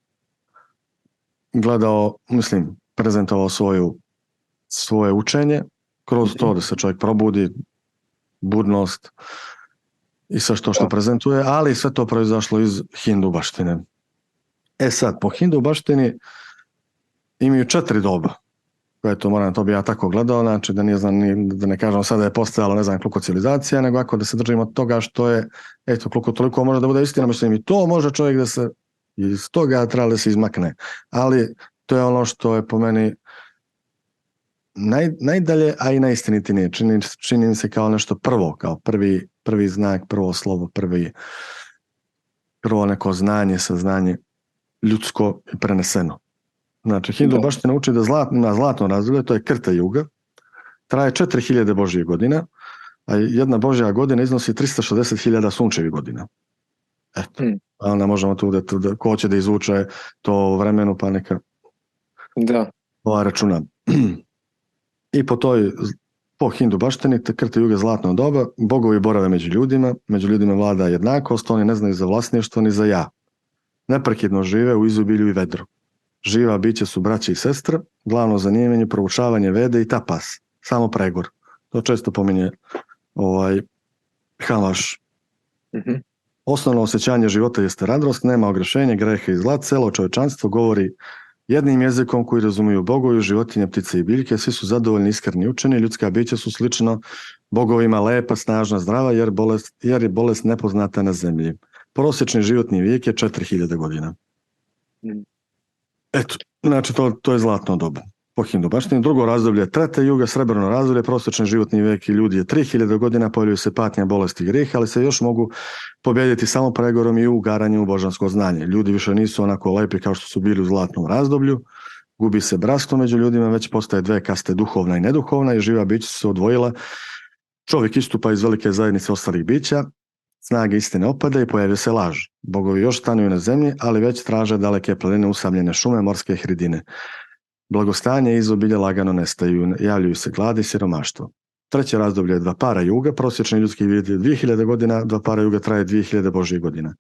gledao, mislim, prezentovao svoje učenje, kroz to da se čovjek probudi, budnost i sve što prezentuje, ali sve to proizašlo iz hindu baštine. Sad, po hindu baštini imaju 4 doba, koje to bi ja tako gledao, znači da nije znam, da ne kažem sada je postojalo ne znam koliko civilizacija, nego ako da se držimo od toga što je, eto, koliko toliko može da bude istina, mislim i to može čovjek da se iz toga treba da se izmakne, ali to je ono što je po meni najdalje, a i najistinitnije. Čini mi se kao nešto prvo, kao prvi znak, prvo slovo, prvo neko znanje, saznanje ljudsko i preneseno. Znači, hindu baština uči da na zlatno razdoblje, to je Krta Juga, traje 4000 božjih godina, a jedna božja godina iznosi 360.000 sunčevih godina. Eto, a onda možemo tu da ko će da izvuče to u vremenu, pa neka računa. I po hindu baštini, Krta Juga zlatno doba, bogovi borave među ljudima vlada jednakost, oni ne znaju za vlasništvo ni za ja. Neprekidno žive u izobilju i vedru. Živa bića su braća i sestra, glavno zanimanje proučavanje Vede i tapas, samo pregor. To često pominje Hamaš. Osnovno osjećanje života jeste radost, nema ogrešenja, greha i zla, celo čovječanstvo govori jednim jezikom koji razumiju bogovi, životinje, ptice i biljke, svi su zadovoljni, iskreni, učeni, ljudska bića su slično bogovima lepa, snažna, zdrava, jer je bolest nepoznata na zemlji. Prosječni životni vijek je 4000 godina. Eto, znači to je zlatno doba po hindu baštini. Drugo razdoblje je Treta Juga, srebrno razdoblje, prosječni životni vijek i ljudi je 3000 godina, pojavljuju se patnja, bolesti i greh, ali se još mogu pobijediti samo pregorom i ugaranjem u božansko znanje. Ljudi više nisu onako lepi kao što su bili u zlatnom razdoblju, gubi se bratstvo među ljudima, već postaje 2 kaste, duhovna i neduhovna, i živa bića su se odvojila. Čovjek istupa iz velike zajednice ostalih bića, snage istine opada i pojavio se laž. Bogovi još stanuju na zemlji, ali već traže daleke planine, usamljene šume, morske hridine. Blagostanje i izobilje lagano nestaju, javljaju se glad i siromaštvo. Treće razdoblje je 2 para juga, prosječni ljudski vijek je 2000 godina, 2 para juga traje 2000 božjih godina.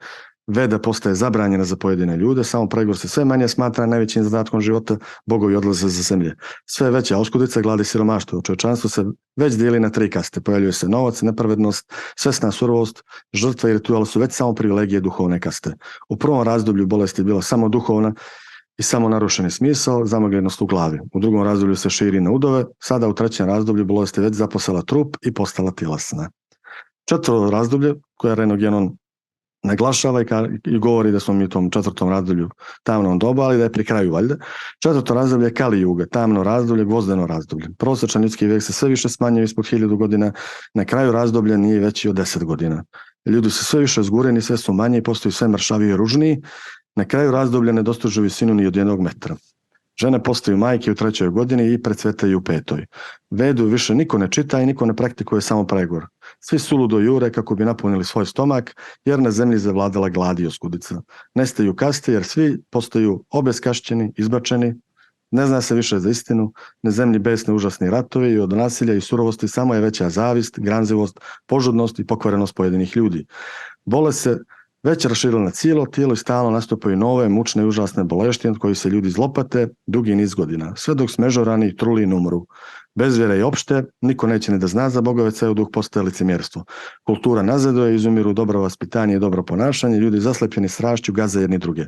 Veda postaje zabranjena za pojedine ljude, samo pregovor se sve manje smatra najvećim zadatkom života, bogovi odlaze za zemlje. Sve veća oskudica, glad i siromaštvo. Čovječanstvo se već dijeli na 3 kaste. Pojavljuje se novac, nepravednost, svesna surovost, žrtva i ritual su već samo privilegije duhovne kaste. U prvom razdoblju bolest je bila samo duhovna i samo narušeni smisao, zamogljenost u glavi. U drugom razdoblju se širi na udove, sada u trećem razdoblju bolest je već zaposela trup i postala tjelesna. Četvrto razdoblje, koje Renogenon naglašava i govori da smo mi u tom četvrtom razdoblju tamnom dobu, ali da je pri kraju valjda. Četvrto razdoblje je Kali Juga, tamno razdoblje, gvozdeno razdoblje. Prosječan ljudski vijek se sve više smanjuje ispod 1000 godina, na kraju razdoblja nije veći od 10 godina. Ljudi su sve više zgureni, sve su manje i postaju sve mršaviji i ružniji. Na kraju razdoblja ne dostižu visinu ni od 1 metra. Žene postaju majke u 3. godini i precvetaju u 5. Vedu više niko ne čita i niko ne praktikuje, samo pregovor. Svi suludo jure kako bi napunili svoj stomak, jer na zemlji zavladala glad i oskudica. Nestaju kaste jer svi postaju obeskašćeni, izbačeni, ne zna se više za istinu, na zemlji besni užasni ratovi i od nasilja i surovosti samo je veća zavist, gramzivost, požudnost i pokvarenost pojedinih ljudi. Bolest se već raširila na cijelo tijelo i stalno nastupaju nove, mučne i užasne boleštine od kojih se ljudi zlopate dugi niz godina, sve dok smežorani i truli ne umru. Bez vjere i opšte, niko neće ni da zna za Boga, već ceo duh postaje licemjerstvo. Kultura nazaduje, izumiru dobro vaspitanje i dobro ponašanje, ljudi zaslepljeni strašću gaze jedni druge.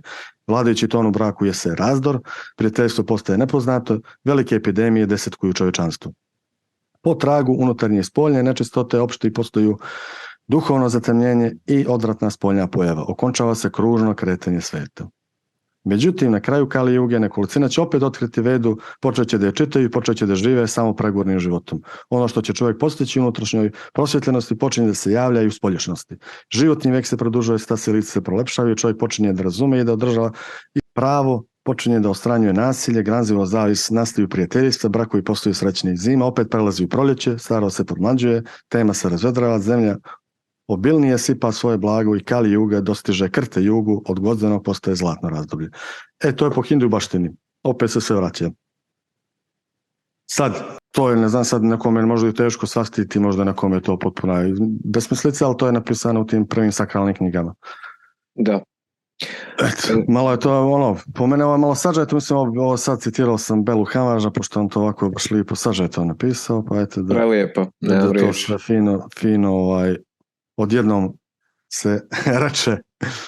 Vladajući ton u braku je se razdor, prijateljstvo postaje nepoznato, velike epidemije desetkuju čovječanstvo. Po tragu unutarnje i spoljne nečistote opšte i postaju duhovno zatemljenje i odvratna spoljna pojava. Okončava se kružno kretanje sveta. Međutim, na kraju Kali Juge nekolicina će opet otkriti Vedu, počet će da je čitaju i počet će da žive samo pregovornim životom. Ono što će čovjek postići u unutrašnjoj prosvjetljenosti počinje da se javlja i u spolješnosti. Životni vek se produžuje, stase lice se prolepšavaju, čovjek počinje da razume i da održava i pravo, počinje da ostranjuje nasilje, gramzivo zavis, nastaju prijateljstva, brakovi postaju srećni, zima opet prelazi u proljeće, staro se podmlađuje, tema se razvedrava, zemlja obilnije sipa svoje blago i Kali Juga dostiže krte Jugu, od gvozdenog postaje zlatno razdoblje. To je po hindu baštini. Opet se sve vraća. Sad, to je, ne znam, sad nekome možda i teško shvatiti, možda nekome je to potpuno besmislica, ali to je napisano u tim prvim sakralnim knjigama. Da. Malo je to, po mene ovo je malo sažeto, mislim, ovo sad citirao sam Belu Hamaža, pošto on to ovako baš lijepo sažeto napisao, pa eto da, prelijepo, da to sve fino odjednom se reče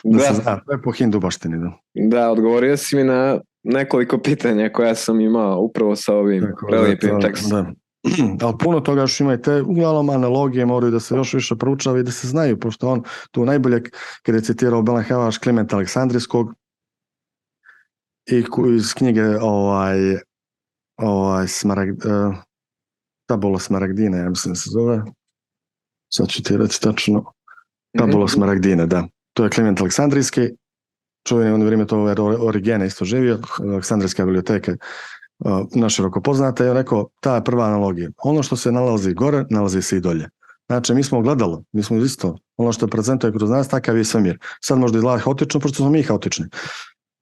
da se zna, to je po hindu baštini. Da, odgovorio si mi na nekoliko pitanja koja sam imao upravo sa ovim prelijepim tekstom. Ali puno toga još ima i te uglavnom analogije moraju da se još više proučava i da se znaju, pošto on tu najbolje, kad je citirao Belen Havaš Klimenta Aleksandrijskog i iz knjige Tabula Smaragdina, ja mislim se zove. Sad ću ti reći tačno. Tabula Smaragdina, da. To je Kliment Aleksandrijski. Čuveni u vrijeme to Origene isto živio. Aleksandrijska biblioteka naširoko poznata. Je rekao, ta je prva analogija. Ono što se nalazi gore, nalazi se i dolje. Znači, mi smo gledalo, mi smo isto. Ono što prezentuje kroz nas, takav je svemir. Sad možda izgleda haotično, pošto smo mi haotični.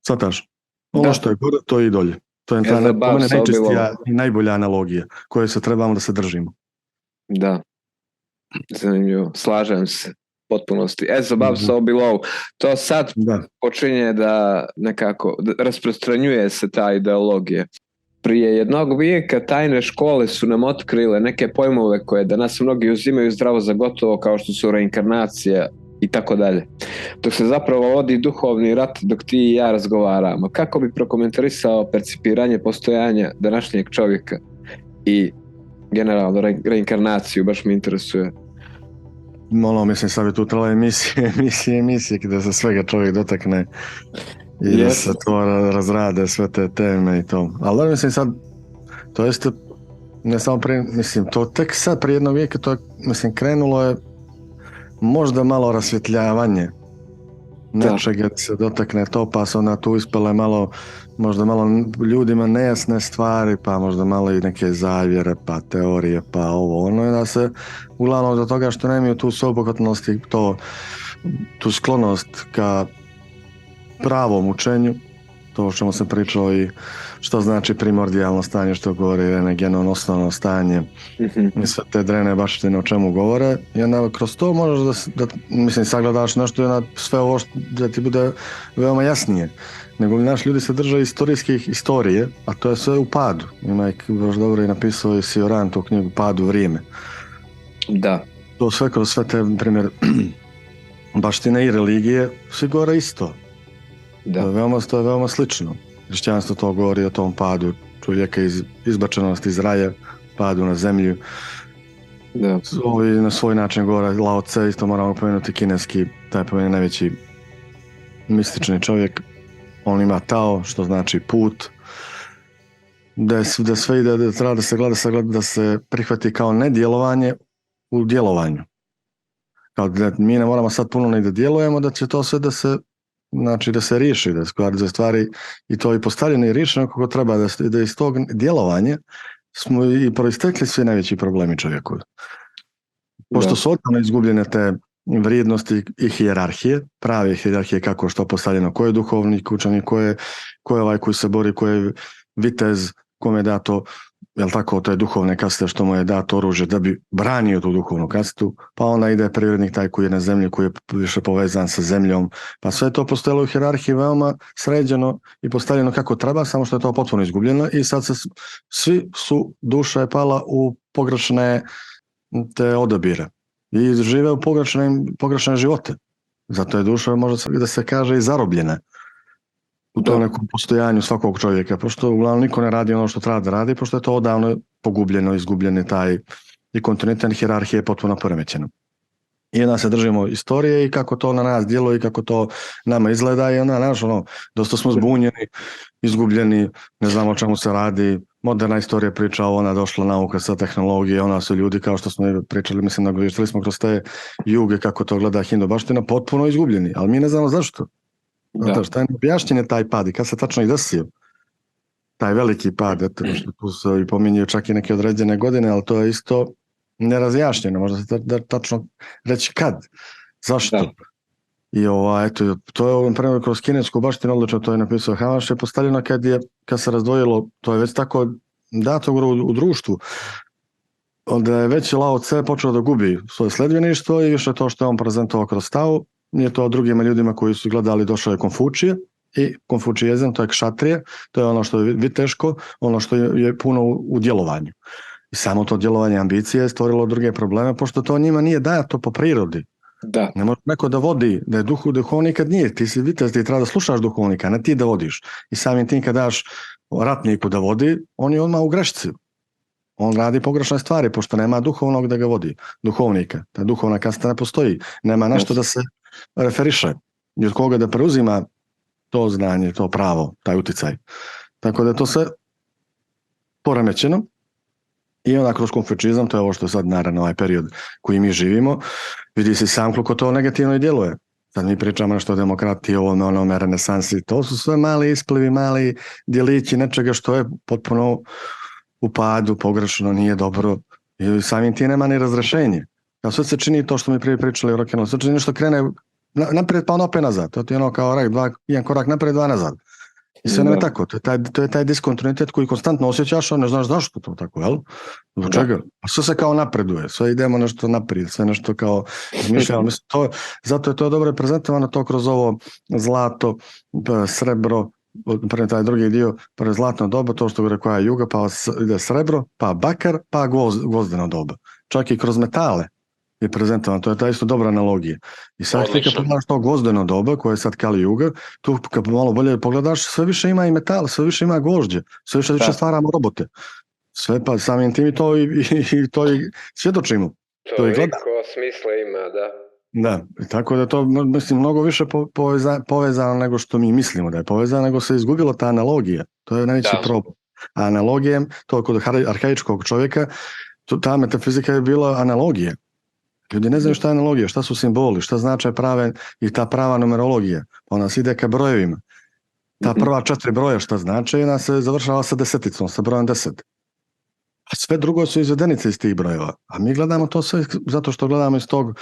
Sad taš. Ono što je gore, to je i dolje. To je najčistija i najbolja analogija koje se trebamo da se držimo. Da. Zanimljivo, slažem se potpunosti. Zabav so below. To sad počinje da nekako rasprostranjuje se ta ideologija. Prije jednog vijeka tajne škole su nam otkrile neke pojmove koje danas mnogi uzimaju zdravo za gotovo, kao što su reinkarnacija i tako dalje. Dok se zapravo vodi duhovni rat, dok ti i ja razgovaramo. Kako bi prokomentarisao percipiranje postojanja današnjeg čovjeka i generalno reinkarnaciju, baš me interesuje. Mislim, sad bi tu trebala emisije gdje se svega čovjek dotakne i da se to razrade, sve te teme i to. Ali mislim sad, to jeste, ne samo prije, mislim, to tek sad prije jednog vijeka, to je, mislim, krenulo je možda malo rasvjetljavanje nečega da se dotakne to, pa se onda tu ispele možda malo ljudima nejasne stvari, pa možda malo i neke zavjere, pa teorije, pa ovo, ono, da se uglavnom do toga što nemaju tu sveobuhvatnost i tu sklonost ka pravom učenju, to o čemu sam pričao i što znači primordijalno stanje, što govori Renegeno, osnovno stanje i sve te drene baštine o čemu govore i onda kroz to možeš da sagledaš nešto i onda sve ovo da ti bude veoma jasnije. Nego naši ljudi se drže istorije, a to je sve u padu. Ima baš dobro i napisao i Sioran tu knjigu Pad u vrijeme. Da. To sve kroz sve te, primjer, baštine i religije, svi govore isto. Da. To je veoma slično. Hrišćanstvo to govori o tom padu čovjeka iz izbačenosti iz raja, padu na zemlju. Da. Ovi na svoj način govore Lao Tse, isto moramo pomenuti kineski, taj po meni najveći mistični čovjek. On ima Tao, što znači put, da sve ide, da treba da se gleda, da se prihvati kao nedjelovanje u djelovanju. Kao da mi ne moramo sad puno ni da djelujemo, da će to sve da se riješi, da stvari i to i postavljeno i riješeno kako treba, da iz tog djelovanja smo i proistekli svi najveći problemi čovjeku. Pošto su odavno izgubljene te vrijednosti i hijerarhije, prave hijerarhije kako što postavljeno, ko je duhovnik, učenik, ko je ovaj koji se bori, ko je vitez, kome je dato, jel tako, to je duhovne kaste što mu je dato oružje da bi branio tu duhovnu kastu, pa onda ide privrednik taj koji je na zemlji, koji je više povezan sa zemljom, pa sve to postojalo u hijerarhiji veoma sređeno i postavljeno kako treba, samo što je to potpuno izgubljeno i sad svi su, duša je pala u pogrešne te odabire i žive u pogrešne živote. Zato je duša, može da se kaže, i zarobljena u tom nekom postojanju svakog čovjeka, pošto uglavnom niko ne radi ono što treba da radi, pošto je to odavno pogubljeno, izgubljeno taj i kontinuitet hijerarhije je potpuno poremećeno. I onda se držimo istorije i kako to na nas djeluje i kako to nama izgleda i onda, dosta smo zbunjeni, izgubljeni, ne znamo o čemu se radi. Moderna istorija priča, ona došla nauka sa tehnologije, ona su ljudi, kao što smo pričali, mislim, nagovištili smo kroz te juge, kako to gleda Hindu baština, potpuno izgubljeni, ali mi ne znamo zašto. Zato što je objašnjen je taj pad i kad se tačno i desio, taj veliki pad, što tu se i pominjaju čak i neke određene godine, ali to je isto nerazjašnjeno, možda se tačno reći kad, zašto. Da. I to je ovom prema kroz kinesku baštinu odlično, to je napisao Hamaš, je postavljeno kad se razdvojilo, to je već tako dato u društvu, onda je već Lao Tse počeo da gubi svoje sledbeništvo i više to što je on prezentovao kroz Tao, nije to drugima ljudima koji su gledali, došao je Konfučije i konfučijezam, to je kšatrije, to je ono što je viteško, ono što je puno u djelovanju. I samo to djelovanje ambicije je stvorilo druge probleme, pošto to njima nije dato po prirodi. Da. Ne može neko da vodi, da je duhovnik kad nije, ti si vitez, ti treba da slušaš duhovnika, ne ti da vodiš. I samim tim kad daš ratniku da vodi, on je odmah u grešci. On radi pogrešne stvari, pošto nema duhovnog da ga vodi, duhovnika. Ta duhovna kasta ne postoji, nema nešto da se referiše i od koga da preuzima to znanje, to pravo, taj uticaj. Tako da je to sve poremećeno i onda kroz konfučizam, to je ovo što je sad naravno ovaj period koji mi živimo, vidi se sam koliko to negativno i djeluje. Sad mi pričamo nešto o demokratiji, onome renesansi, to su sve mali isplivi, mali djelići nečega što je potpuno u padu, pogrešno, nije dobro i samim ti nema ni razrešenje. Kao sve se čini to što mi prije pričali o rock'n'rollu, sve čini nešto krene naprijed pa ono opet nazad, to ti je ono kao jedan korak naprijed, dva nazad. I sve nam je tako, to je taj diskontinuitet koji konstantno osjećaš, a ne znaš zašto to tako, jel? Zbog čega? A sve se kao napreduje, sve idemo nešto naprijed, sve nešto kao izmišljamo. Zato je to dobro prezentovano to kroz ovo zlato, srebro, prvi taj drugi dio, prvo zlatno doba, to što govore koja je juga, pa ide srebro, pa bakar, pa gvozdeno doba. Čak i kroz metale je prezentovano, to je ta isto dobra analogija. I sad ti kad pogledaš to gvozdeno doba, koje je sad Kali Juga, tu kad malo bolje pogledaš, sve više ima i metal, sve više ima gvožđe, sve više stvaramo robote. Sve pa samim tim i to i svjedočimo. Toliko smisla ima, da. Da, tako da je to, mislim, mnogo više povezano nego što mi mislimo da je povezano, nego se izgubila ta analogija. To je najveći problem. A analogijem, to kod arhaičkog čovjeka, ta metafizika je bila analogija. Ljudi ne znaju šta je analogija, šta su simboli, šta znače prave i ta prava numerologija. Ona se ide ka brojevima. Ta prva 4 broja šta znači, ona se završava sa deseticom, sa brojem 10. A sve drugo su izvedenice iz tih brojeva. A mi gledamo to sve zato što gledamo iz tog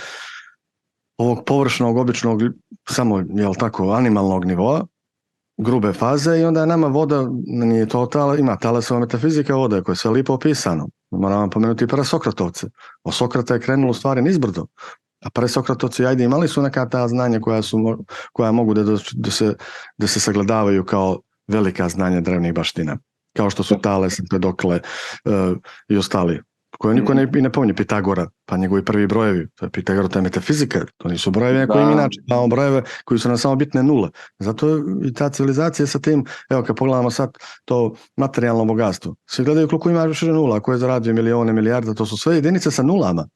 ovog površnog, običnog, samo, jel tako, animalnog nivoa, grube faze i onda je nama voda, nije to ima Thalesova metafizika vode koja je sve lipo opisano. Moramo pomenuti presokratovce. O Sokrata je krenulo u stvari nizbrdo. A presokratovci ajde imali su neka ta znanja koja mogu da se sagledavaju kao velika znanja drevnih baština. Kao što su Thales, Empedokle i ostali. Koje niko ne pominje, Pitagora, pa njegovi prvi brojevi. To je Pitagora, to je metafizika. To nisu brojevi koji mi inače imamo brojeve koji su nam samo bitne nule. Zato i ta civilizacija sa tim, evo kad pogledamo sad to materijalno bogatstvo. Svi gledaju koliko ima više nula, ko je zaradio milijone, milijarda, to su sve jedinice sa nulama.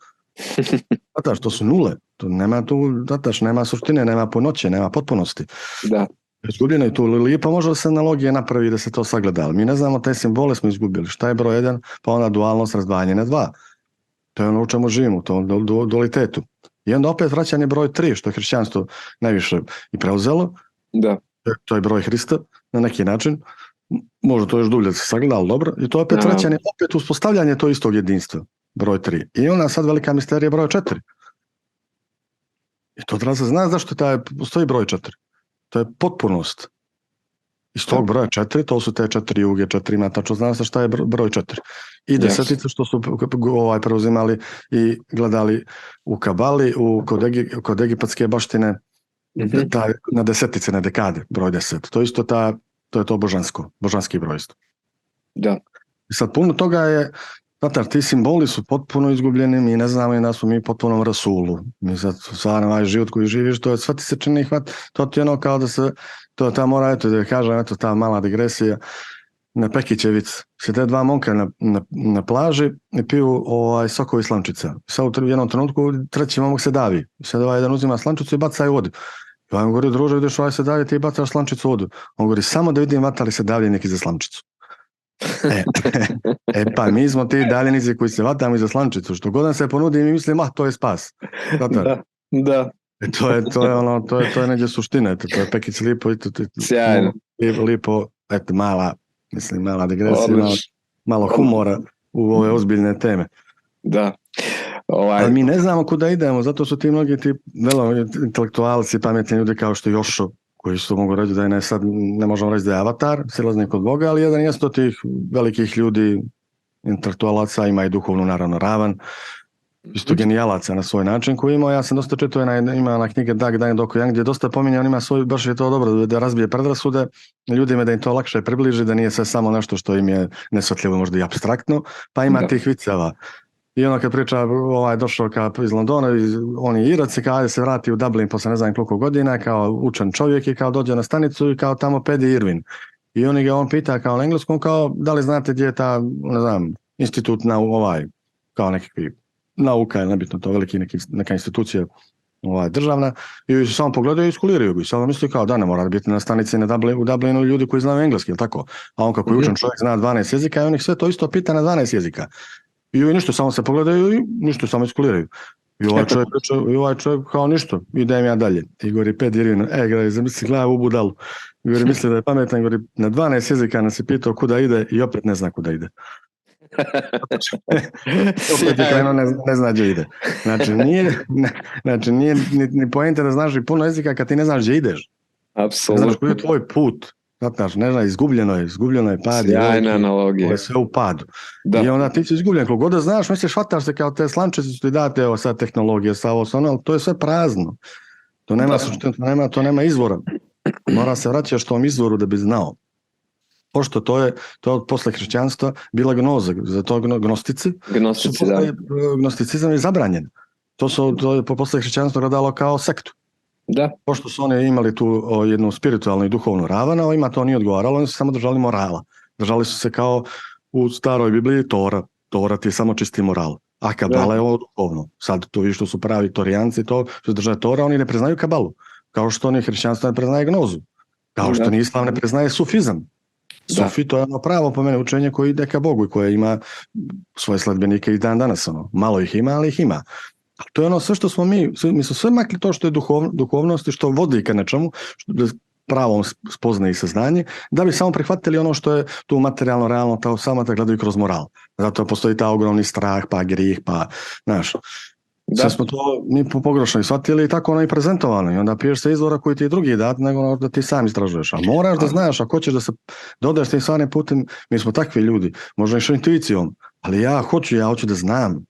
Zataš, to su nule. To nema tu, zataš, nema suštine, nema punoće, nema potpunosti. Da. Izgubljeno je tu lijepo, može se analogije napravi da se to sagleda, ali mi ne znamo, te simbole smo izgubili. Šta je broj 1, pa onda dualnost razdvajanje na 2. To je ono u čemu živimo, to dualitetu. I onda opet vraćanje broj 3, što je hrišćanstvo najviše i preuzelo. Da. To je broj Hrista, na neki način. Možda to još dublje se sagleda, ali dobro. I to je opet vraćanje, opet uspostavljanje to istog jedinstva, broj 3. I onda sad velika misterija broj 4. I to treba se zna zašto postoji broj 4. To je potpunost. Iz tog broja 4, to su te 4 juge, 4 ima, tačno zna se šta je broj 4. I desetice što su preuzimali i gledali u Kabali, kod egipatske baštine, na desetice, na dekade, broj 10. To isto to je to božanski brojstvo. Da. I sad puno toga je, ti simboli su potpuno izgubljeni, mi ne znamo i da smo mi potpuno u rasulu. Mi sad stvarno ovaj život koji živiš, to je sve ti se čini hvat, to ti je ono kao da se, to je ta mora, eto da kažem, eto ta mala digresija, na Pekićevic, sjede dva momka na plaži i piju sokovi slančica. Sad u jednom trenutku treći momak se davi. Sad jedan uzima slančicu i baca je u vodu. I on govori, druže, vidiš se davi, ti bacaš slančicu u vodu. On govori, samo da vidim vatali se davlje neki za slančicu. Pa mi smo ti daljenici koji se vatamo i za slančicu. Što god nam se ponudi, mi mislimo, to je spas. Da. To je neđe suština. To je Pekić lipo. Sjajno. Lipo, eto, mala digresija, malo humora u ove ozbiljne teme. Da. Ali mi ne znamo kuda idemo, zato su ti mnogi intelektualci, pametni ljudi kao što Jošo, koji su mogu reći da je sad, ne možemo reći da je avatar, silaznik od Boga, ali jedan jest od tih velikih ljudi, intelektualaca, ima i duhovnu naravno ravan, isto genijalaca na svoj način koji imao, ja sam dosta čitao, ima na knjige Dag Dan Doko Yang, gdje dosta pominje, on ima svoj, baš je to dobro, da razbije predrasude, ljudima da im to lakše približi, da nije sve samo nešto što im je nesvatljivo, možda i apstraktno, pa ima tih viceva. I ono kad priča, došao iz Londona, on je Irac i kada se vrati u Dublin posle ne znam koliko godina, kao učen čovjek i kao dođe na stanicu i kao tamo pedi Irvin. I on pita kao na engleskom, kao da li znate gdje je ta, ne znam, institut kao nekakvi nauka, nebitno to veliki neka institucija državna, i samo pogledaju i iskuliraju ga. I samo misli kao da ne mora biti na stanici u Dublinu ljudi koji znaju engleski, ili tako? A on kako je učen čovjek zna 12 jezika i on ih sve to isto pita na 12 jezika. I ništa, samo se pogledaju i ništa, samo iskuliraju. I ovaj čovjek kao ništa, idem ja dalje. I govori, pet Irvin, zamisli glavu u budalu. I govori, misli da je pametan, govori, na 12 jezika nas je pitao kuda ide i opet ne zna kuda ide. Opet je krenuo, ne zna gdje ide. Znači, nije ni poenta da znaš i puno jezika kad ti ne znaš gdje ideš. Apsolutno. Ne znaš koji je tvoj put. Ne znam, izgubljeno je pad. Sjajna analogija. Ovo je sve u padu. Da. I onda ti si izgubljen. Koliko god da znaš, misliš, hvataš se kao te slančice su ti date, evo sad tehnologije, ali to je sve prazno. To nema suštine, to nema izvora. Mora se vraćaš tom izvoru da bi znao. Pošto to je posle hrišćanstva bila gnoza, za to gnostici. Gnosticizam je zabranjen. To je posle hrišćanstva gledalo kao sektu. Da. Pošto su oni imali tu jednu spiritualnu i duhovnu ravan, a ovima to nije odgovaralo, oni su samo držali morala. Držali su se kao u staroj Bibliji Tora ti je samo čisti moral. A Kabala je ovo duhovno. Sad to vi što su pravi torijanci, to što drže Tora, oni ne priznaju Kabalu. Kao što ni hrišćanstvo ne priznaje gnozu. Kao što ni islam ne priznaje sufizam. Sufi to je ono pravo po mene učenje koje ide ka Bogu i koje ima svoje sledbenike i dan danas. Malo ih ima, ali ih ima. To je ono sve što smo mi smo sve makli to što je duhovnost i što vodi ka nečemu, pravom spoznaje i saznanje, da bi samo prihvatili ono što je tu materijalno, realno, samo da gledaju kroz moral. Zato postoji ta ogromni strah, pa grih, pa, znaš, Sve smo to mi pogrešno shvatili i tako ono i prezentovano. I onda piješ se izvora koji ti je drugi dat, nego da ti sam istražuješ. A moraš da znaš, ako hoćeš da odeš tim stvarnim putem, mi smo takvi ljudi, možda i intuicijom, ali ja hoću da znam.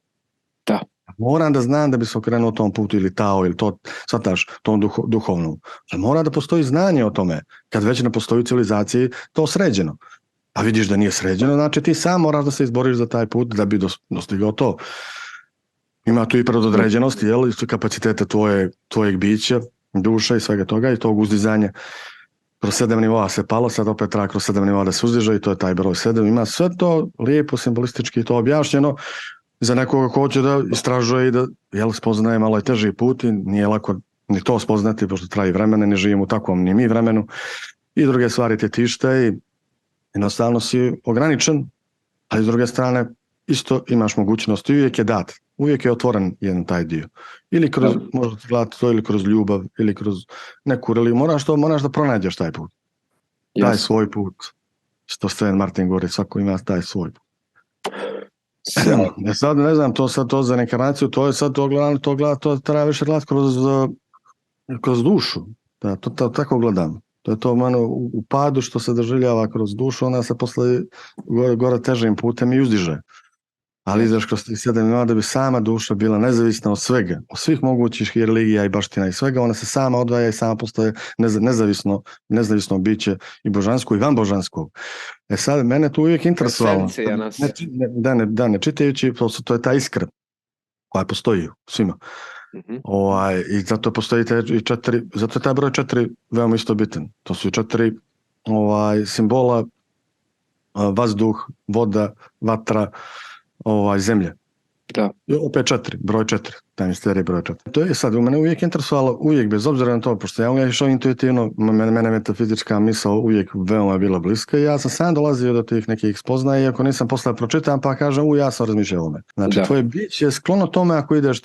Da. Moram da znam da bi se okrenuo tom putu ili tao ili to, shvataš, tom duhovnom. Mora da postoji znanje o tome. Kad već ne postoji u civilizaciji, to sređeno. A vidiš da nije sređeno, znači ti sam moraš da se izboriš za taj put da bi dostigao to. Ima tu i predodređenost, kapacitete tvojeg bića, duše i svega toga i tog uzdizanja. Kroz 7 nivoa se palo, sad opet treba kroz 7 nivoa da se uzdiže i to je taj broj 7. Ima sve to lijepo, simbolistički to objašnjeno za nekoga ko hoće da istražuje i da spoznaje malo i teži put i nije lako ni to spoznati, pošto traji vremena, ne živimo u takvom ni mi vremenu i druge stvari te tište i jednostavno si ograničen, ali s druge strane isto imaš mogućnost i uvijek je dat. Uvijek je otvoren jedan taj dio. Ili kroz, možda gledati to, ili kroz ljubav, ili kroz neku religiju. Moraš da pronađeš taj put. Taj svoj put. Što Sten Martin govori, svako ima taj svoj put. Sad ne znam, to za inkarnaciju, to je sad to treba više gledati kroz dušu. Da, to tako gledam. To je to u padu što se doživljava kroz dušu, ona se posle gore težim putem i uzdiže. Ali izdaš kroz 7 nivoa da bi sama duša bila nezavisna od svega, od svih mogućih religija i baština i svega, ona se sama odvaja i sama postaje nezavisno biće i božansko i vanbožansko. Sad, mene tu uvijek interesovalo. Ne čitajući, to je ta iskra koja postoji u svima. I zato postoji zato je taj broj 4 veoma isto bitan. To su 4 simbola: vazduh, voda, vatra, zemlje. Da. I opet 4, broj 4, taj misterij broj 4. To je sad u mene uvijek interesovalo, uvijek bez obzira na to, pošto ja uvijek išao intuitivno, mene metafizička misao uvijek veoma bila bliska i ja sam sam dolazio do tih nekih spoznaja, iako nisam posle pročitam pa kažem, ja sam razmišljao o ovome. Znači, tvoje biće je sklono tome ako ideš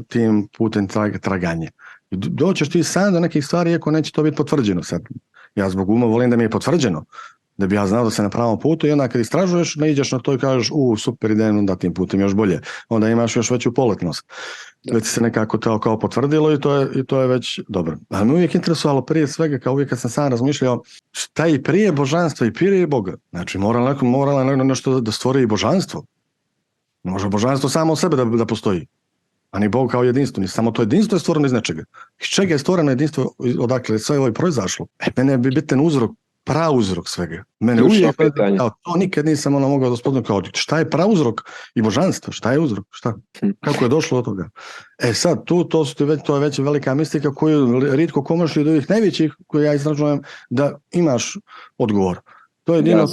tim putem traganje. Doćeš ti sam do nekih stvari, iako neće to biti potvrđeno sad. Ja zbog uma volim da mi je potvrđeno, da bi ja znao da se na pravom putu i onda kad istražuješ, ne ideš na to i kažeš super idem onda tim putem još bolje. Onda imaš još veću poletnost. Već se nekako to kao potvrdilo i to je već dobro. Ali me uvijek interesovalo prije svega, kao uvijek kad sam sam razmišljao, šta i prije božanstva i prije Boga. Znači morala nešto da stvori i božanstvo. Ne može božanstvo samo od sebe da postoji. A ni Bog kao jedinstvo, ni samo to jedinstvo je stvoreno iz nečega. Iz čega je stvoreno jedinstvo, odakle sve ovo je proizašlo? Mene bi bitan uzrok, prauzrok svega. Mene uvijek, to nikad nisam mogao da spoznam kao šta je prauzrok i božanstvo, šta je uzrok, šta? Kako je došlo od toga? Sad, to je već velika mistika koju rijetko komaš od ovih najvećih koje ja istražujem da imaš odgovor. To je jedino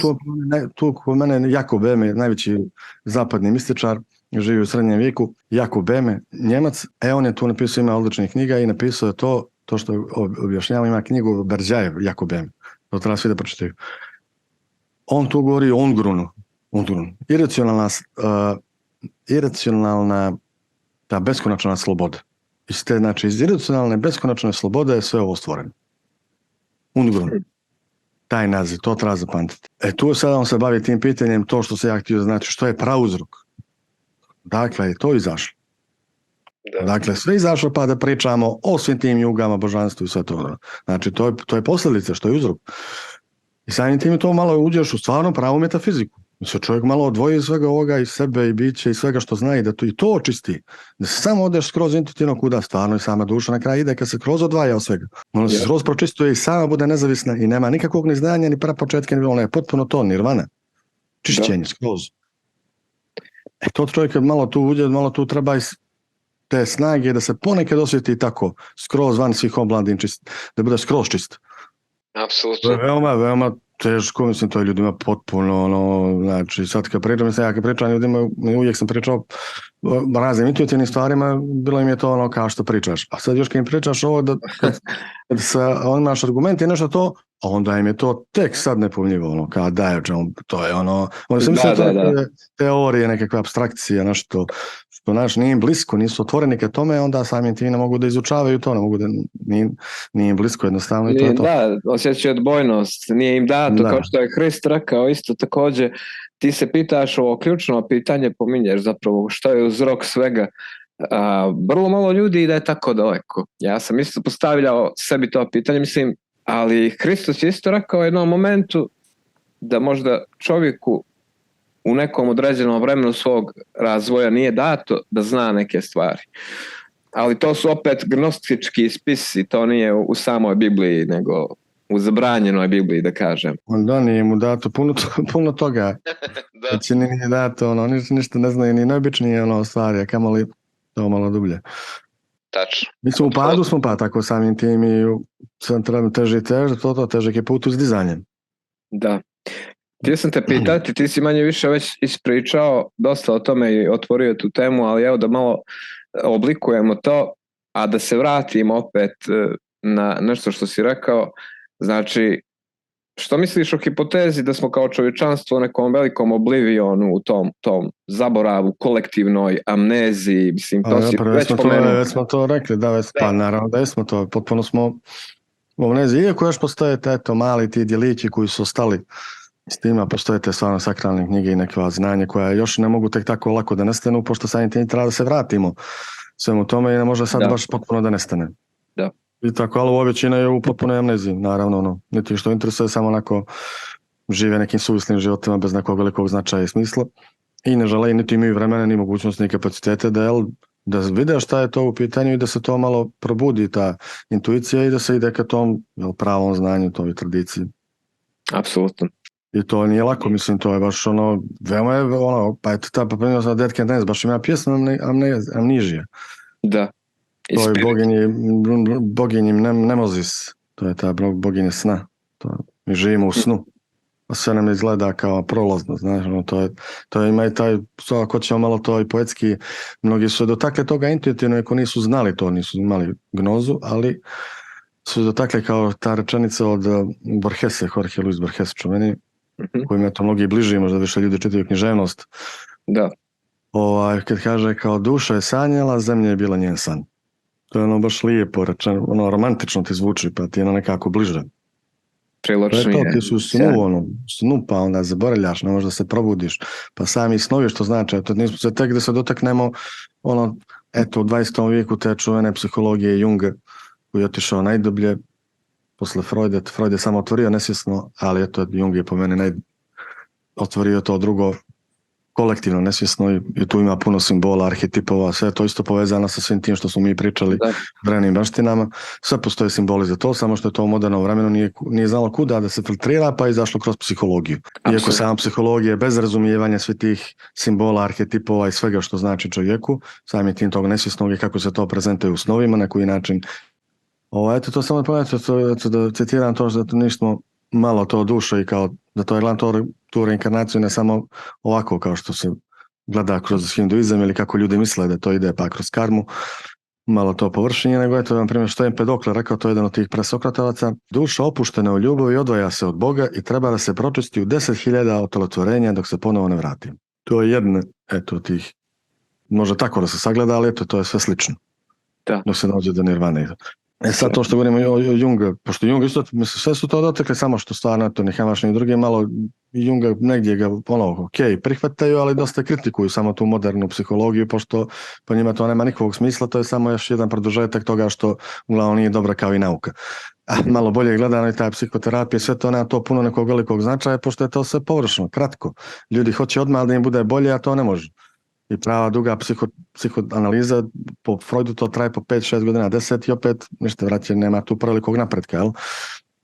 tu kod mene Jakob Böhme, najveći zapadni mističar, živi u srednjem vijeku, Jakob Böhme, Njemac, on je tu napisao, ima odličnih knjiga i napisao je to što objašnjava, ima knjigu Berdjajev, Jakob Böhme. To treba svi da pročitaju. On tu govori o Ungrunu. Iracionalna ta beskonačna sloboda. Znači, iz iracionalne beskonačne slobode je sve ovo stvoreno. Ungrun. Taj naziv, to treba zapamtiti. Tu sada on se bavi tim pitanjem, to što se ja htio znači, što je prauzrok. Dakle, je to izašlo. Dakle, sve izašlo pa da pričamo o svim tim jugama, božanstvu i sve to. Znači, to je posljedica, što je uzrok. I samim tim to malo uđeš u stvarno pravu metafiziku. Da se čovjek malo odvoji svega ovoga i sebe i biće i svega što zna i da to i to očisti. Da se samo odeš skroz intuitivno kuda stvarno i sama duša na kraju ide kad se skroz odvaja od svega. Ono se skroz pročistuje i sama bude nezavisna i nema nikakvog ni znanja, ni prapočetka, ni ono je potpuno to, nirvana. Čišćenje, skroz. To čovjek malo tu uđe, malo tu treba te snage da se ponekad osjeti tako skroz van svih omladin čist, da bude skroz čist. Apsolutno. Veoma teško, mislim, to je ljudima potpuno, znači, sad kad pričam ljudima, uvijek sam pričao raznim intuitivnim stvarima, bilo im je to kao što pričaš. A sad još kad im pričaš ovo, kad imaš argument i nešto to, onda im je to tek sad nepojmljivo, kao daje, to je oni se misle to je teorije, nekakve apstrakcije, nešto što nije im blisko, nisu otvoreni ka tome, onda samim tim ne mogu da izučavaju to, ne mogu da, nije im blisko jednostavno i to je to. Da, osjećaju odbojnost, nije im dato, kao što je Hrist rekao, isto također, ti se pitaš ovo ključno pitanje, pominješ zapravo šta je uzrok svega, Vrlo malo ljudi da je tako daleko. Ja sam isto postavljao sebi to pitanje, mislim, ali Hristos je isto rekao u jednom momentu da možda čovjeku u nekom određenom vremenu svog razvoja nije dato da zna neke stvari. Ali to su opet gnostički spisi, to nije u samoj Bibliji, nego u zabranjenoj Bibliji, da kažem. Da, nije mu dato puno toga. Znači nije dato, ništa ne znaju ni najobičnije stvari, a kamoli to malo dublje. Tačno. Mislim, u padu smo pa tako samim tim i sam treba teže i teže, to težak je put uz dizanje. Da. Htio sam te pitati, ti si manje više već ispričao dosta o tome i otvorio tu temu, ali evo da malo oblikujemo to, a da se vratim opet na nešto što si rekao. Znači, što misliš o hipotezi da smo kao čovječanstvo u nekom velikom oblivionu, u tom zaboravu, kolektivnoj amneziji, mislim, to si već pomenuo. Već smo to rekli, pa naravno da smo to, potpuno smo u amneziji, iako još postoje mali ti djelići koji su ostali s tima, postoje te stvarno sakralne knjige i neka znanja koja još ne mogu tek tako lako da nestanu, pošto samim tim treba da se vratimo svemu tome i ne može sad baš potpuno da nestane. Da. I tako, ali ova većina je u potpunoj amneziji, naravno, niti što interesuje, samo onako žive nekim suvislim životima bez nekog velikog značaja i smisla i ne žele, niti imaju vremena, ni mogućnosti, ni kapacitete da vide šta je to u pitanju i da se to malo probudi, ta intuicija, i da se ide ka tom pravom znanju, toj tradiciji. Apsolutno. I to nije lako, mislim, to je baš veoma je pa eto ta popremio sa Dead Can Dance, baš ima pjesma Amnizija. Da. To je boginjim Nemozis, to je ta boginja sna. Mi živimo u snu, a sve nam izgleda kao prolazno, znaš, to ima i taj, ako ćemo malo to i poetski, mnogi su dotakli toga intuitivno, ako nisu znali to, nisu imali gnozu, ali su dotakli kao ta rečenica od Borgese, Jorge Luis Borges, čuveni, kojim je to mnogi bliži, možda više ljudi čitaju književnost. Da. Kad kaže kao duša je sanjala, zemlja je bila njen san. To je baš lijepo rečeno, romantično ti zvuči, pa ti je nekako bliže. Priločnije. Ti su snu, pa onda zaboravljaš, ne možeš da se probudiš, pa sami snovi što znači, to nismo se tek da se dotaknemo, u 20. vijeku te čuvene psihologije Junga, koji je otišao najdublje, posle Freuda. Freud je samo otvorio nesvjesno, ali eto, Jung je po meni otvorio to drugo, kolektivno nesvjesno, i tu ima puno simbola, arhetipova, sve to isto povezano sa svim tim što smo mi pričali, vremenim baštinama, sve postoje simboli za to, samo što je to u modernom vremenu nije znalo kuda da se filtrira, pa je izašlo kroz psihologiju. Iako sama psihologija bez razumijevanja svih tih simbola, arhetipova i svega što znači čovjeku, samim tim tog nesvjesnog i kako se to prezentuje u snovima, na koji način. Eto, to samo da citiram to, da nismo malo to duše i kao da to je gledam tu reinkarnaciju ne samo ovako kao što se gleda kroz hinduizam ili kako ljudi misle da to ide pa kroz karmu, malo to površinje, nego eto, na primjer, što je Empedokle rekao, to je jedan od tih presokratovaca: duša opuštena u ljubavi odvaja se od Boga i treba da se pročisti u 10.000 otelotvorenja dok se ponovo ne vrati. To je jedna, eto, tih, može tako da se sagleda, ali eto, to je sve slično. Da. Dok se dođe do nirvane. Sad to što govorimo o Jungu, pošto Jung isto, mislim, sve su to dotekli, samo što stvarno to ne hamaš ni druge, malo Junga negdje ga prihvataju, ali dosta kritikuju samo tu modernu psihologiju, pošto po njima to nema nikakvog smisla, to je samo još jedan produžetak toga što uglavnom nije dobra kao i nauka. A malo bolje gledano i ta psihoterapija, sve to nema to puno nekog velikog značaja, pošto je to sve površno, kratko. Ljudi hoće odmah da im bude bolje, a to ne može. I prava duga psihoanaliza, po Freudu to traje po 5-6 godina, 10 i opet ništa vraća, nema tu prevelikog napretka, jel?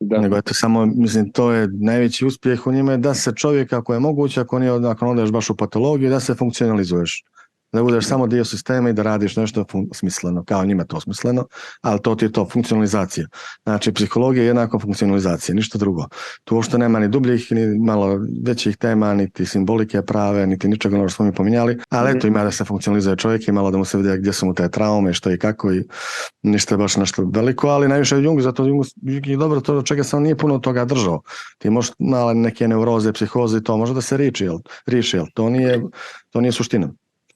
Da. Nego eto samo, mislim, to je najveći uspjeh u njima, da se čovjek, ako je moguće, ako odeš baš u patologiju, da se funkcionalizuješ. Da budeš samo dio sistema i da radiš nešto smisleno, kao njima to smisleno, ali to ti je to, funkcionalizacija. Znači, psihologija je jednako funkcionalizacija, ništa drugo. Tu uopšte nema ni dubljih, ni malo većih tema, niti simbolike prave, niti ničega ono što smo mi pominjali, ali eto, ima da se funkcionalizuje čovjek i malo da mu se vidi gdje su mu te traume, što i kako, i ništa je baš nešto veliko, ali najviše je Jung, zato Jung je dobro to, čega sam nije puno toga držao. Ti možeš male neke neuroze, psihoze, to može da se riši, to nije suština.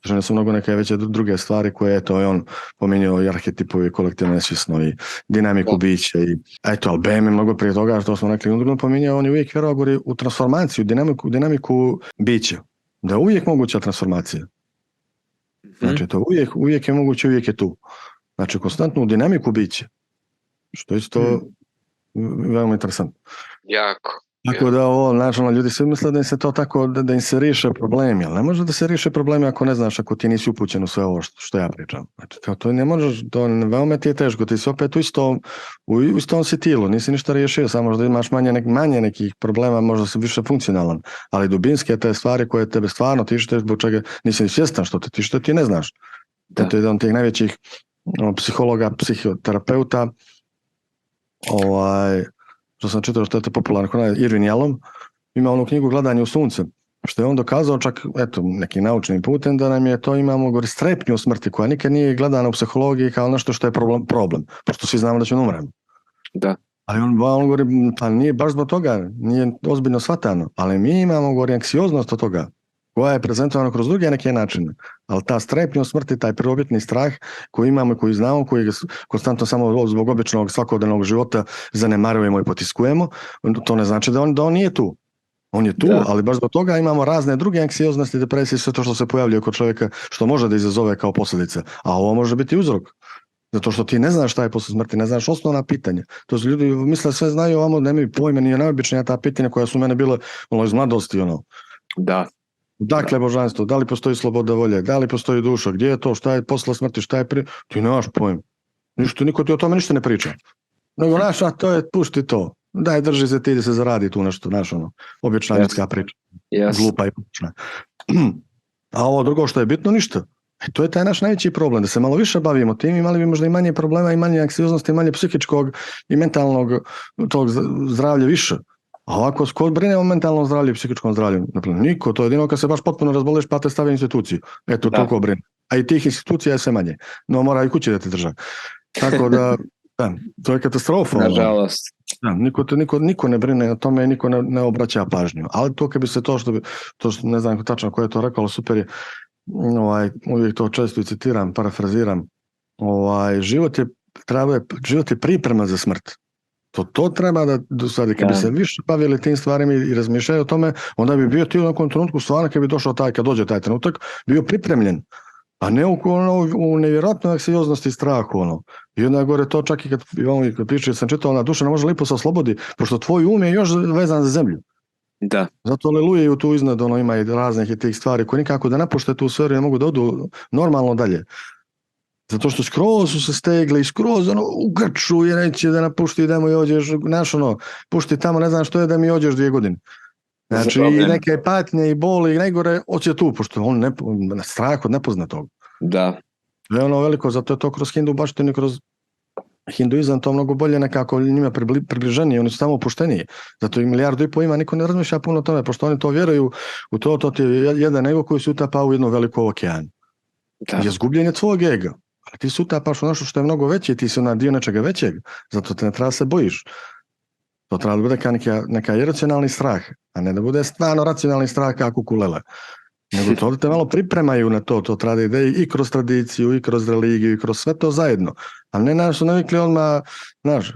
Žene su mnogo neke veće druge stvari koje je on pominjao, i arhetipovi, kolektivno nesvjesno, i dinamiku bića, i eto, ali BM je mnogo prije toga što smo rekli, on pominjao, on je uvijek vjerovao u transformaciju, dinamiku bića, da je uvijek moguća transformacija. Znači, to uvijek je moguće, uvijek je tu. Znači, konstantnu dinamiku biće. Što je isto veoma interesantno. Jako. Tako da ovo, znači, ljudi svi misle da im se to tako, da im se riješe problemi, ali ne može da se riješe problemi ako ne znaš, ako ti nisi upućen u sve ovo što ja pričam. Znači, to ne možeš, to veoma ti je teško, ti si opet u istom si tilu, nisi ništa riješio, samo možda imaš manje nekih problema, možda si više funkcionalan, ali dubinske te stvari koje tebe stvarno tište, zbog čega nisi ni svjestan što te tište, ti ne znaš. To je jedan od tih najvećih psihologa, psihoterapeuta, što sam čitao što je to popularno, Irvin Yalom, ima onu knjigu Gledanje u sunce, što je on dokazao čak, nekim naučnim putem, da nam je to, imamo strepnju smrti, koja nikad nije gledana u psihologiji kao nešto što je problem, pošto svi znamo da ćemo umremo. Da. Ali on govori, pa nije baš zbog toga, nije ozbiljno shvatano, ali mi imamo anksioznost od toga, koja je prezentovana kroz druge neke načine, ali ta strepnja smrti, taj prvobitni strah koji imamo i koji znamo, koji konstantno samo zbog običnog svakodnevnog života zanemarujemo i potiskujemo, to ne znači da on nije tu. On je tu, ali baš zbog toga imamo razne druge anksioznosti, depresije, sve to što se pojavljuje kod čovjeka, što može da izazove kao posljedice, a ovo može biti uzrok. Zato što ti ne znaš šta je posle smrti, ne znaš osnovna pitanja. To su ljudi misle sve znaju, ovamo nemaju pojma, nije najobičnija ta pitanja koja su mene bile iz mladosti. Da. Dakle, božanstvo, da li postoji sloboda volje, da li postoji duša, gdje je to, šta je posle smrti, šta je prije, ti nemaš pojma. Niko ti o tome ništa ne priča. Nego, to je, pušti to. Daj, drži se ti da se zaradi tu nešto, obična ljudska priča. Glupa i počna. A ovo drugo što je bitno, ništa. To je taj naš najveći problem, da se malo više bavimo tim, imali bi možda i manje problema, i manje anksioznosti, i manje psihičkog i mentalnog tog zdravlja više. A ovako, ko brine o mentalnom zdravlju i psihičkom zdravlju? Niko, to je jedino kad se baš potpuno razboliš pa te stavi u instituciju. Eto, toliko brine. A i tih institucija je sve manje. No, mora i kući da te drža. Tako da, to je katastrofa. Nažalost. Niko ne brine o tome i niko ne obraća pažnju. Ali to kad bi se to što ne znam tačno ko je to rekao, super je, uvijek to često i citiram, parafraziram, život je priprema za smrt. To treba da sad, kad bi se više bavili tim stvarima i razmišljali o tome, onda bi bio ti u nekom trenutku stvarno, kad bi došao kad dođe taj trenutak, bio pripremljen, a ne u nevjerojatnoj anksioznosti i strahu. I onda gore to čak i kad pričaju, sam čitao, ona duša ne može lipo se oslobodi, pošto tvoj um je još vezan za zemlju. Da. Zato aleluja tu iznad, ima i raznih i tih stvari koji nikako da napušte tu sferu i ne mogu da odu normalno dalje. Zato što skroz su se stegli i skroz ugrču i neće da napušti, idemo i ođeš, pušti tamo, ne znam što je da mi ođeš 2 godine. Znači i neke patnje i boli i najgore oće tu, pošto on strah od nepoznatog. Da. To je veliko, zato je to kroz hindu baštinu, kroz hinduizam to mnogo bolje nekako njima približenije, oni su tamo opušteniji. Zato i 1,5 milijardu ima, niko ne razmišlja puno o tome, pošto oni to vjeruju u to ti je jedan ego koji se utapa u jedno veliko okean. Je zgubljenje tvojeg ega. Ali ti se utapaš u nešto što je mnogo veće, ti si dio nečega većeg, zato te ne treba se bojiš. To treba da bude kao neka iracionalni strah, a ne da bude stvarno racionalni strah kao kukulele. Nego to da te malo pripremaju na to treba da ide i kroz tradiciju, i kroz religiju, i kroz sve to zajedno. Ali ne su navikli odmah,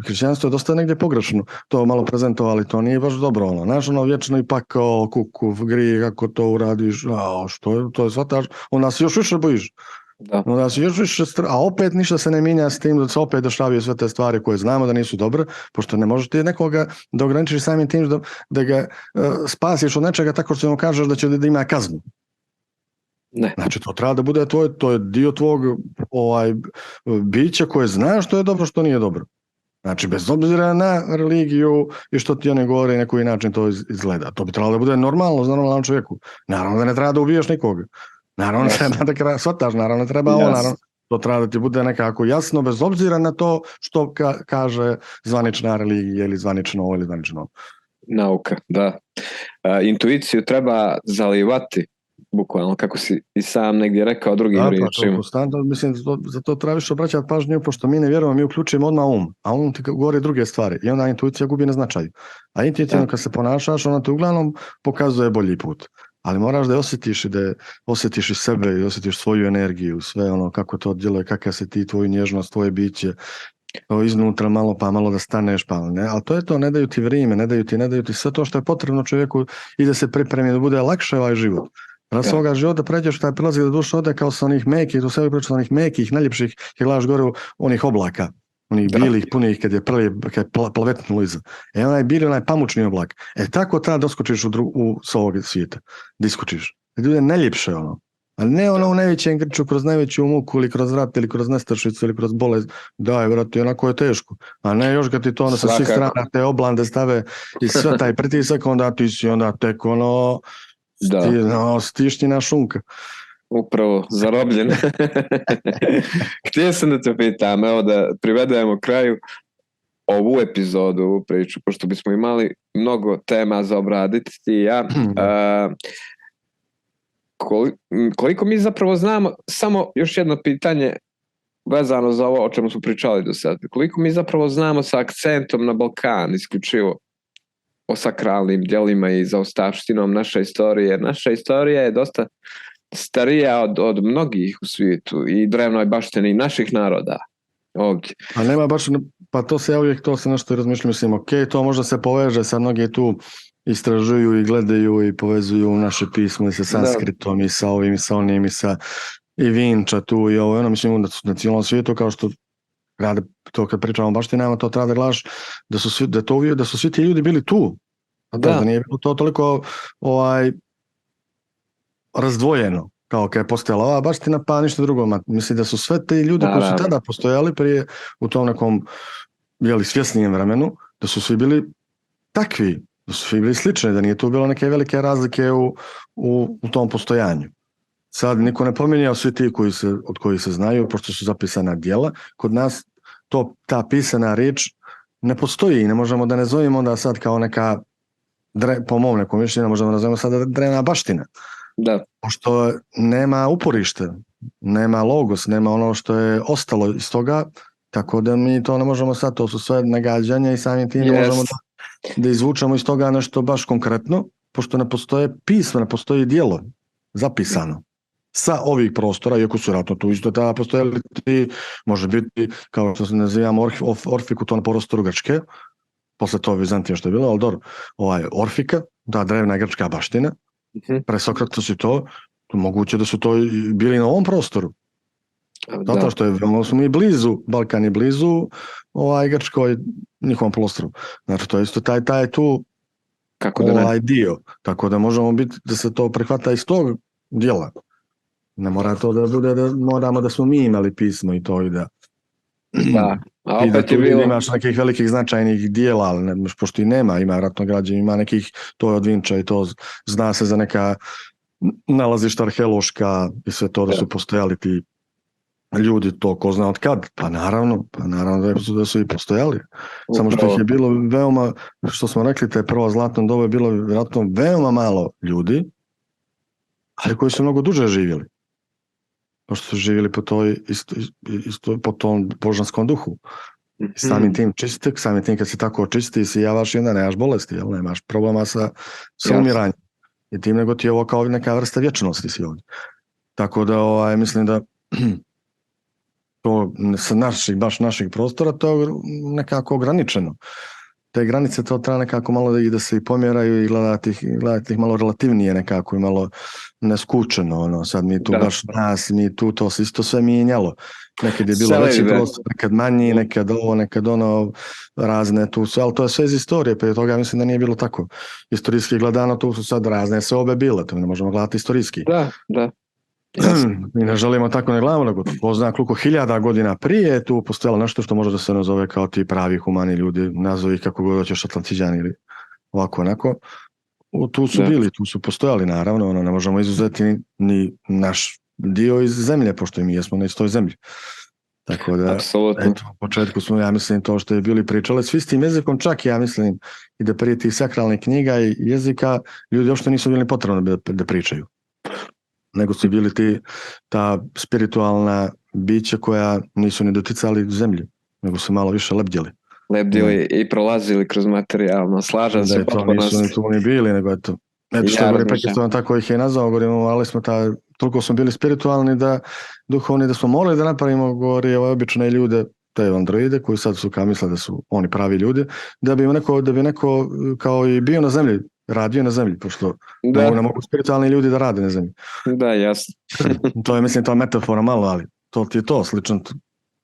hrišćanstvo je dosta negdje pogrešno to malo prezentovali, to nije baš dobro. Vječno i pakao, kuku, grije, kako to uradiš, to je shvataš, onda se još više bojiš. Onda se još više, a opet ništa se ne mijenja s tim da se opet dešavaju sve te stvari koje znamo da nisu dobre, pošto ne možeš ti nekoga da ograničiš samim tim da ga spasiš od nečega tako što mu kažeš da će da ima kaznu. Ne. Znači to treba da bude to je dio tvog bića koje znaš što je dobro, što nije dobro. Znači bez obzira na religiju i što ti oni govore i na koji način to izgleda. To bi trebalo da bude normalno za normalnom čovjeku. Naravno da ne treba da ubijaš nikoga. Naravno treba da shvataš, naravno treba ovo, naravno. To treba da ti bude nekako jasno bez obzira na to što kaže zvanična religija ili zvanično ovo ili zvanično. Nauka, da. Intuiciju treba zalivati, bukvalno, kako si i sam negdje rekao drugim riječima. Mislim, za to treba više obraćati pažnju, pošto mi ne vjerujemo, mi uključimo odmah a ti govori druge stvari i onda intuicija gubi na značaju. A intuitivno kad se ponašaš, ona ti uglavnom pokazuje bolji put. Ali moraš da je osjetiš i da osjetiš i sebe i osjetiš svoju energiju, sve kako to djeluje, kakav se ti, tvoju nježnost, tvoje biće, iznutra malo pa malo da staneš, pa ne, ali to je to, ne daju ti vrijeme, ne daju ti sve to što je potrebno čovjeku i da se pripremi da bude lakše ovaj život. Raz svoga života pređeš taj prilazi da duša ode kao sa onih mekih, do sebe priča onih mekih, najljepših, kad gledaš gore onih oblaka, onih bilih, punih, kad je plavetnulo iza. Onaj bili, onaj pamučni oblak. Tako tada doskočiš sa ovog svijeta. Diskočiš. Ljudi je najljepše ono. A ne ono u najvećem grču, kroz najveću muku, ili kroz rat, ili kroz nestašicu, ili kroz bolest. Daj, vrati, onako je teško. A ne još kad ti to ono sa svih strana te oblande stave i sve taj pritisak, onda ti si onda tek ono stišnjina šunka. Upravo, zarobljen. Htio sam da te pitam, evo da privedemo kraju ovu epizodu, ovu priču, pošto bismo imali mnogo tema za obraditi ti i ja. Koliko mi zapravo znamo, samo još jedno pitanje vezano za ovo o čemu smo pričali do sada, koliko mi zapravo znamo sa akcentom na Balkan, isključivo o sakralnim djelima i zaostavštinom naše istorije. Naša istorija je dosta starija od mnogih u svijetu i drevnoj baštini naših naroda ovdje. A nema baš, pa to se ja uvijek to se nešto razmišljam, mislim, ok, to možda se poveže sa mnogi tu istražuju i gledaju i povezuju naše pismo i sa sanskritom i sa ovim i sa onim i sa i Vinča tu i ovo, mislim da na cijelom svijetu kao što rade to kad pričamo o baštinama, to treba da gledaš da su svi ti ljudi bili tu. Da nije bilo to toliko razdvojeno kao kad je postojala ova baština pa ništa drugo. Mislim da su sve te ljudi koji su tada postojali prije u tom nekom svjesnijem vremenu, da su svi bili takvi, da su svi bili slični, da nije tu bilo neke velike razlike u tom postojanju. Sad niko ne pominjao svi ti od kojih se znaju, pošto su zapisana djela. Kod nas ta pisana riječ ne postoji i ne možemo da ne zovemo onda sad kao neka, po mom nekom mišljenju, možemo da zovemo sada drevna baština. Da. Pošto nema uporište, nema logos, nema ono što je ostalo iz toga, tako da mi to ne možemo sad, to su sve nagađanja i samim tim ne možemo da izvučemo iz toga nešto baš konkretno, pošto ne postoje pismo, ne postoji djelo zapisano sa ovih prostora, iako su vjerojatno tu isto tada postojali ti, može biti, kao što se nazivamo Orfiku, to na prostoru Grčke, posle to Vizantija što je bilo, ali dobro, Orfika, ta drevna grčka baština, pre Sokrata su to, moguće da su to bili na ovom prostoru. Zato što smo mi blizu, Balkan je blizu Grčkoj, njihovom polostrvu. Znači to je isto taj tu dio. Tako da možemo biti, da se to prihvata iz tog dijela. Ne mora to da bude da moramo da smo mi imali pismo i to i da... A i da opet tu je bilo... imaš nekih velikih značajnih dijela, ali pošto i nema vratno građe, ima nekih, to je od Vinča i to zna se za neka nalazišta arheološka i sve to da su postojali ti ljudi, to ko zna od kad, pa naravno da su i postojali. Samo što ih je bilo veoma, što smo rekli, te prvo zlatno doba je bilo vjerojatno veoma malo ljudi, ali koji su mnogo duže živjeli. Pošto su živjeli po tom božanskom duhu. Samim tim čistek, samim tim kad se tako očisti si javaš i onda nemaš bolesti, nemaš problema sa umiranjem. I tim nego ti je ovo kao neka vrsta vječnosti si ovdje. Tako da mislim da to sa naših prostora to je nekako ograničeno. Te granice to treba nekako malo da se i pomjeraju i gledati ih malo relativnije nekako i malo neskučeno. Sad mi tu baš nas, mi tu to se isto sve mijenjalo. Nekad je bilo veći prostor, nekad manji, nekad ovo, nekad ono, razne tu sve, ali to je sve iz istorije, pa je toga mislim da nije bilo tako. Istorijski gledano tu su sad razne sve obe bile, to ne možemo gledati istorijski. Da. Mi ne želimo tako ne gledamo, nego ko zna koliko hiljada godina prije tu postojalo nešto što može da se nazove kao ti pravi humani ljudi, nazovi kako god hoćeš Atlantiđani ili ovako onako. Tu su bili, tu su postojali naravno, ne možemo izuzeti ni naš dio iz zemlje, pošto i mi jesmo na istoj zemlji. Tako da, u početku smo, ja mislim, to što je bili pričali, svi s tim jezikom, čak ja mislim i da prije tih sakralnih knjiga i jezika, ljudi uopšte nisu bili potrebno da pričaju. Nego su bili ta spiritualna bića koja nisu ni doticali zemlju, nego su malo više lebdjeli. I prolazili kroz materijalno, slažem se potpuno. Da, to nisu tu ni bili, nego eto što je Pakistan tako ih je nazvao, govorimo, ali smo toliko smo bili spiritualni da duhovni, da smo morali da napravimo, govori, obične ljude, te androide koji sad su kao misle da su oni pravi ljudi, da bi neko kao i bio na zemlji radio na zemlji, pošto Da, ne mogu spiritualni ljudi da rade na zemlji. da, jasno. To je, mislim, to je metafora malo, ali to ti je to, slično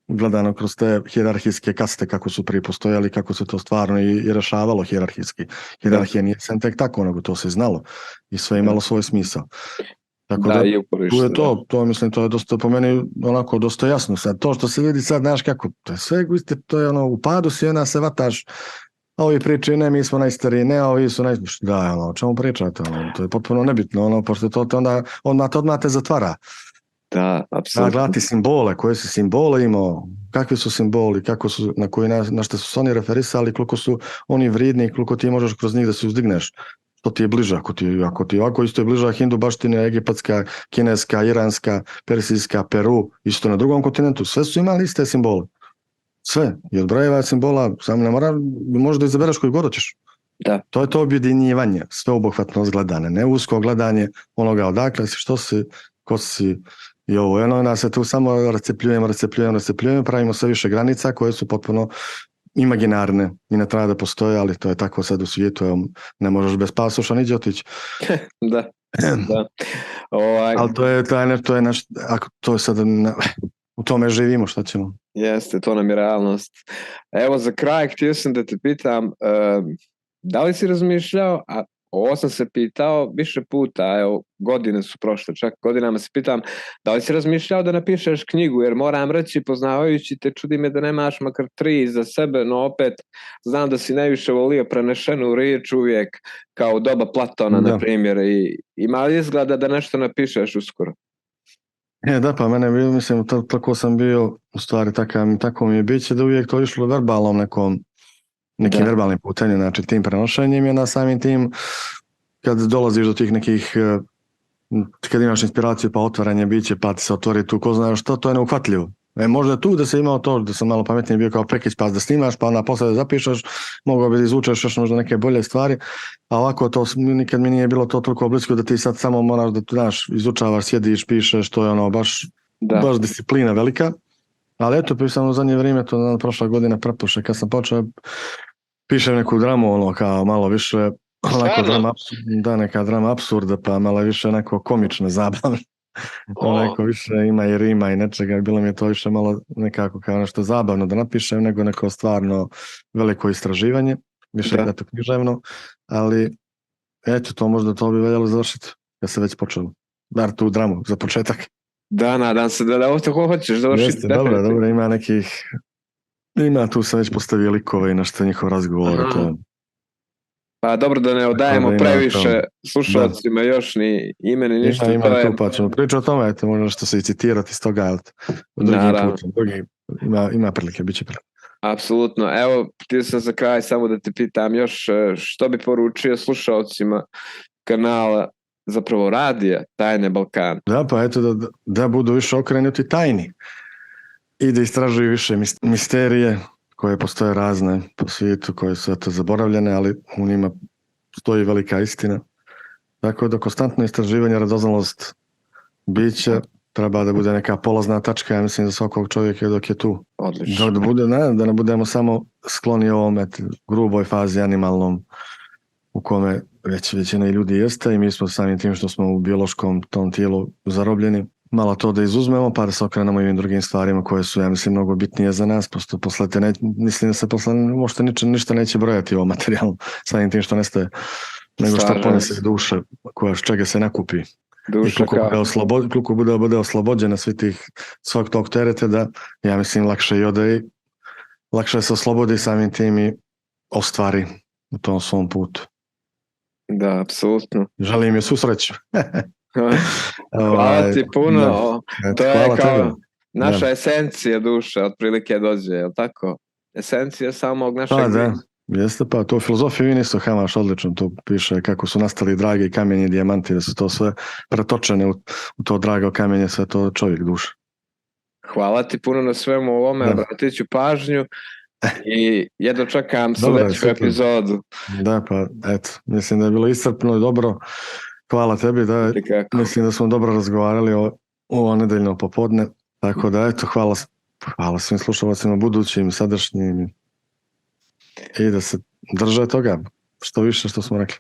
gledano kroz te hijerarhijske kaste kako su prije postojali, kako se to stvarno i rešavalo hijerarhijski. Hijerarhija nije sam tek tako, nego to se znalo i sve imalo svoj smisao. Tako da, i uporište, tu je to mislim, to je dosta po meni onako dosta jasno. Sad, to što se vidi sad, znaš kako, to je sve, to je ono, u padu si ona se vataš, a ovi pričaju, ne, mi smo najstariji, ne, ovi su da, ono, o čemu pričate, ono, to je potpuno nebitno, ono, pošto to te odmah te zatvara. Da, apsolutno. Gledati simbole, koje su simbole imao, kakvi su simboli, kako su, na što su oni referisali, koliko su oni vridni, koliko ti možeš kroz njih da se uzdigneš. To ti je bliže, ako ti ovako isto je bliža hindu baština, egipatska, kineska, iranska, persijska, Peru, isto na drugom kontinentu, sve su imali iste simbole. Sve. I od brojeva simbola, samo ne mora, možeš da izabereš koji god hoćeš. Da. To je to objedinjivanje, sveobuhvatno gledanje, ne usko gledanje onoga odakle si, što si, ko si i ovo. I onda se tu samo rascepljujemo, pravimo sve više granica koje su potpuno imaginarne i ne treba da postoje, ali to je tako sad u svijetu, ne možeš bez pasoša niđe otići. Da. Ali to je naš, ako to je sad, u tome živimo, šta ćemo? Jeste, to nam je realnost. Evo za kraj, htio sam da te pitam, da li si razmišljao, a ovo sam se pitao više puta, evo, godine su prošle, čak godinama se pitam, da li si razmišljao da napišeš knjigu, jer moram reći, poznavajući te, čudi me da nemaš makar 3 za sebe, no opet znam da si najviše volio prenešenu riječ uvijek, kao doba Platona, na primjer, i ima li izgleda da nešto napišeš uskoro? Da, pa mene bilo, mislim, tako sam bio, u stvari, tako mi je biće da uvijek to išlo verbalnom nekim verbalnim putanjem, znači tim prenošenjem je na samim tim, kad dolaziš do tih nekih, kad imaš inspiraciju pa otvaranje biće, pa ti se otvori tu, ko zna što, to je neuhvatljivo. Možda tu da se imao to, da sam malo pametniji bio kao prekić pa da snimaš, pa onda posle da zapišeš, mogao bi da izvučeš još možda neke bolje stvari, a ovako to nikad mi nije bilo to toliko blisko da ti sad samo moraš da tu izučavaš, sjediš, pišeš, to je ono baš disciplina velika. Ali eto, pisam u zadnje vrijeme, to prošla godina prepuše, kad sam počeo pišem neku dramu, ono kao malo više, neka drama apsurda, pa malo više neko komične zabavne. Neko više ima i rima i nečega, bilo mi je to više malo nekako kao nešto zabavno da napišem, nego neko stvarno veliko istraživanje, više eto književno, ali eto, to možda to bi valjalo završiti, kad se već počelo. Dar tu dramu, za početak. Da, nadam se da ovo tako hoćeš završiti. Jeste, dobro, ima tu se već postavio likove i nešto njihov razgovor. Pa dobro da ne odajemo previše slušalcima još ni ime ni ništa. Ima tu pa ćemo pričati o tome, eto možda što se i citirati iz toga, ima prilike, bit će prilike. Apsolutno, evo htio sam za kraj samo da te pitam još što bi poručio slušalcima kanala, zapravo radija Tajne Balkana. Da, pa eto da budu više okrenuti tajni i da istražuju više misterije koje postoje razne po svijetu, koje su eto zaboravljene, ali u njima stoji velika istina. Tako da konstantno istraživanje, radoznalost biće treba da bude neka polazna tačka, ja mislim, za svakog čovjeka dok je tu. Odlično. Da ne budemo samo skloni ovom gruboj fazi animalnom u kome već većina ljudi jeste i mi smo samim tim što smo u biološkom tom tijelu zarobljeni. Malo to da izuzmemo pa da se okrenemo i ovim drugim stvarima koje su, ja mislim, mnogo bitnije za nas. Mislim da se posle možda ništa neće brojati ovo materijalno samim tim što nestaje, nego što ponese duše koja čega se nakupi. I koliko bude oslobođena svog tog tereta, da ja mislim lakše i ode i lakše se oslobodi samim tim i ostvari u tom svom putu. Da, apsolutno. Želim je susreću. Hvala ti puno. To je kao naša esencija duše, otprilike dođe, je li tako? Esencija samog našeg bića. Jeste, pa to u filozofiji Vinisu Hamaš odlično to piše, kako su nastali dragi kamenje i dijamanti, da su to sve pretočene u to drago kamenje, sve to čovjek duša. Hvala ti puno na svemu ovome, obratit ću pažnju i jedno čekam sljedeću epizodu. Da, pa eto, mislim da je bilo iscrpno i dobro. Hvala tebi, mislim da smo dobro razgovarali ovo nedeljno popodne, tako da eto, hvala svim slušalcima budućim i sadašnjim i da se drže toga što više što smo rekli.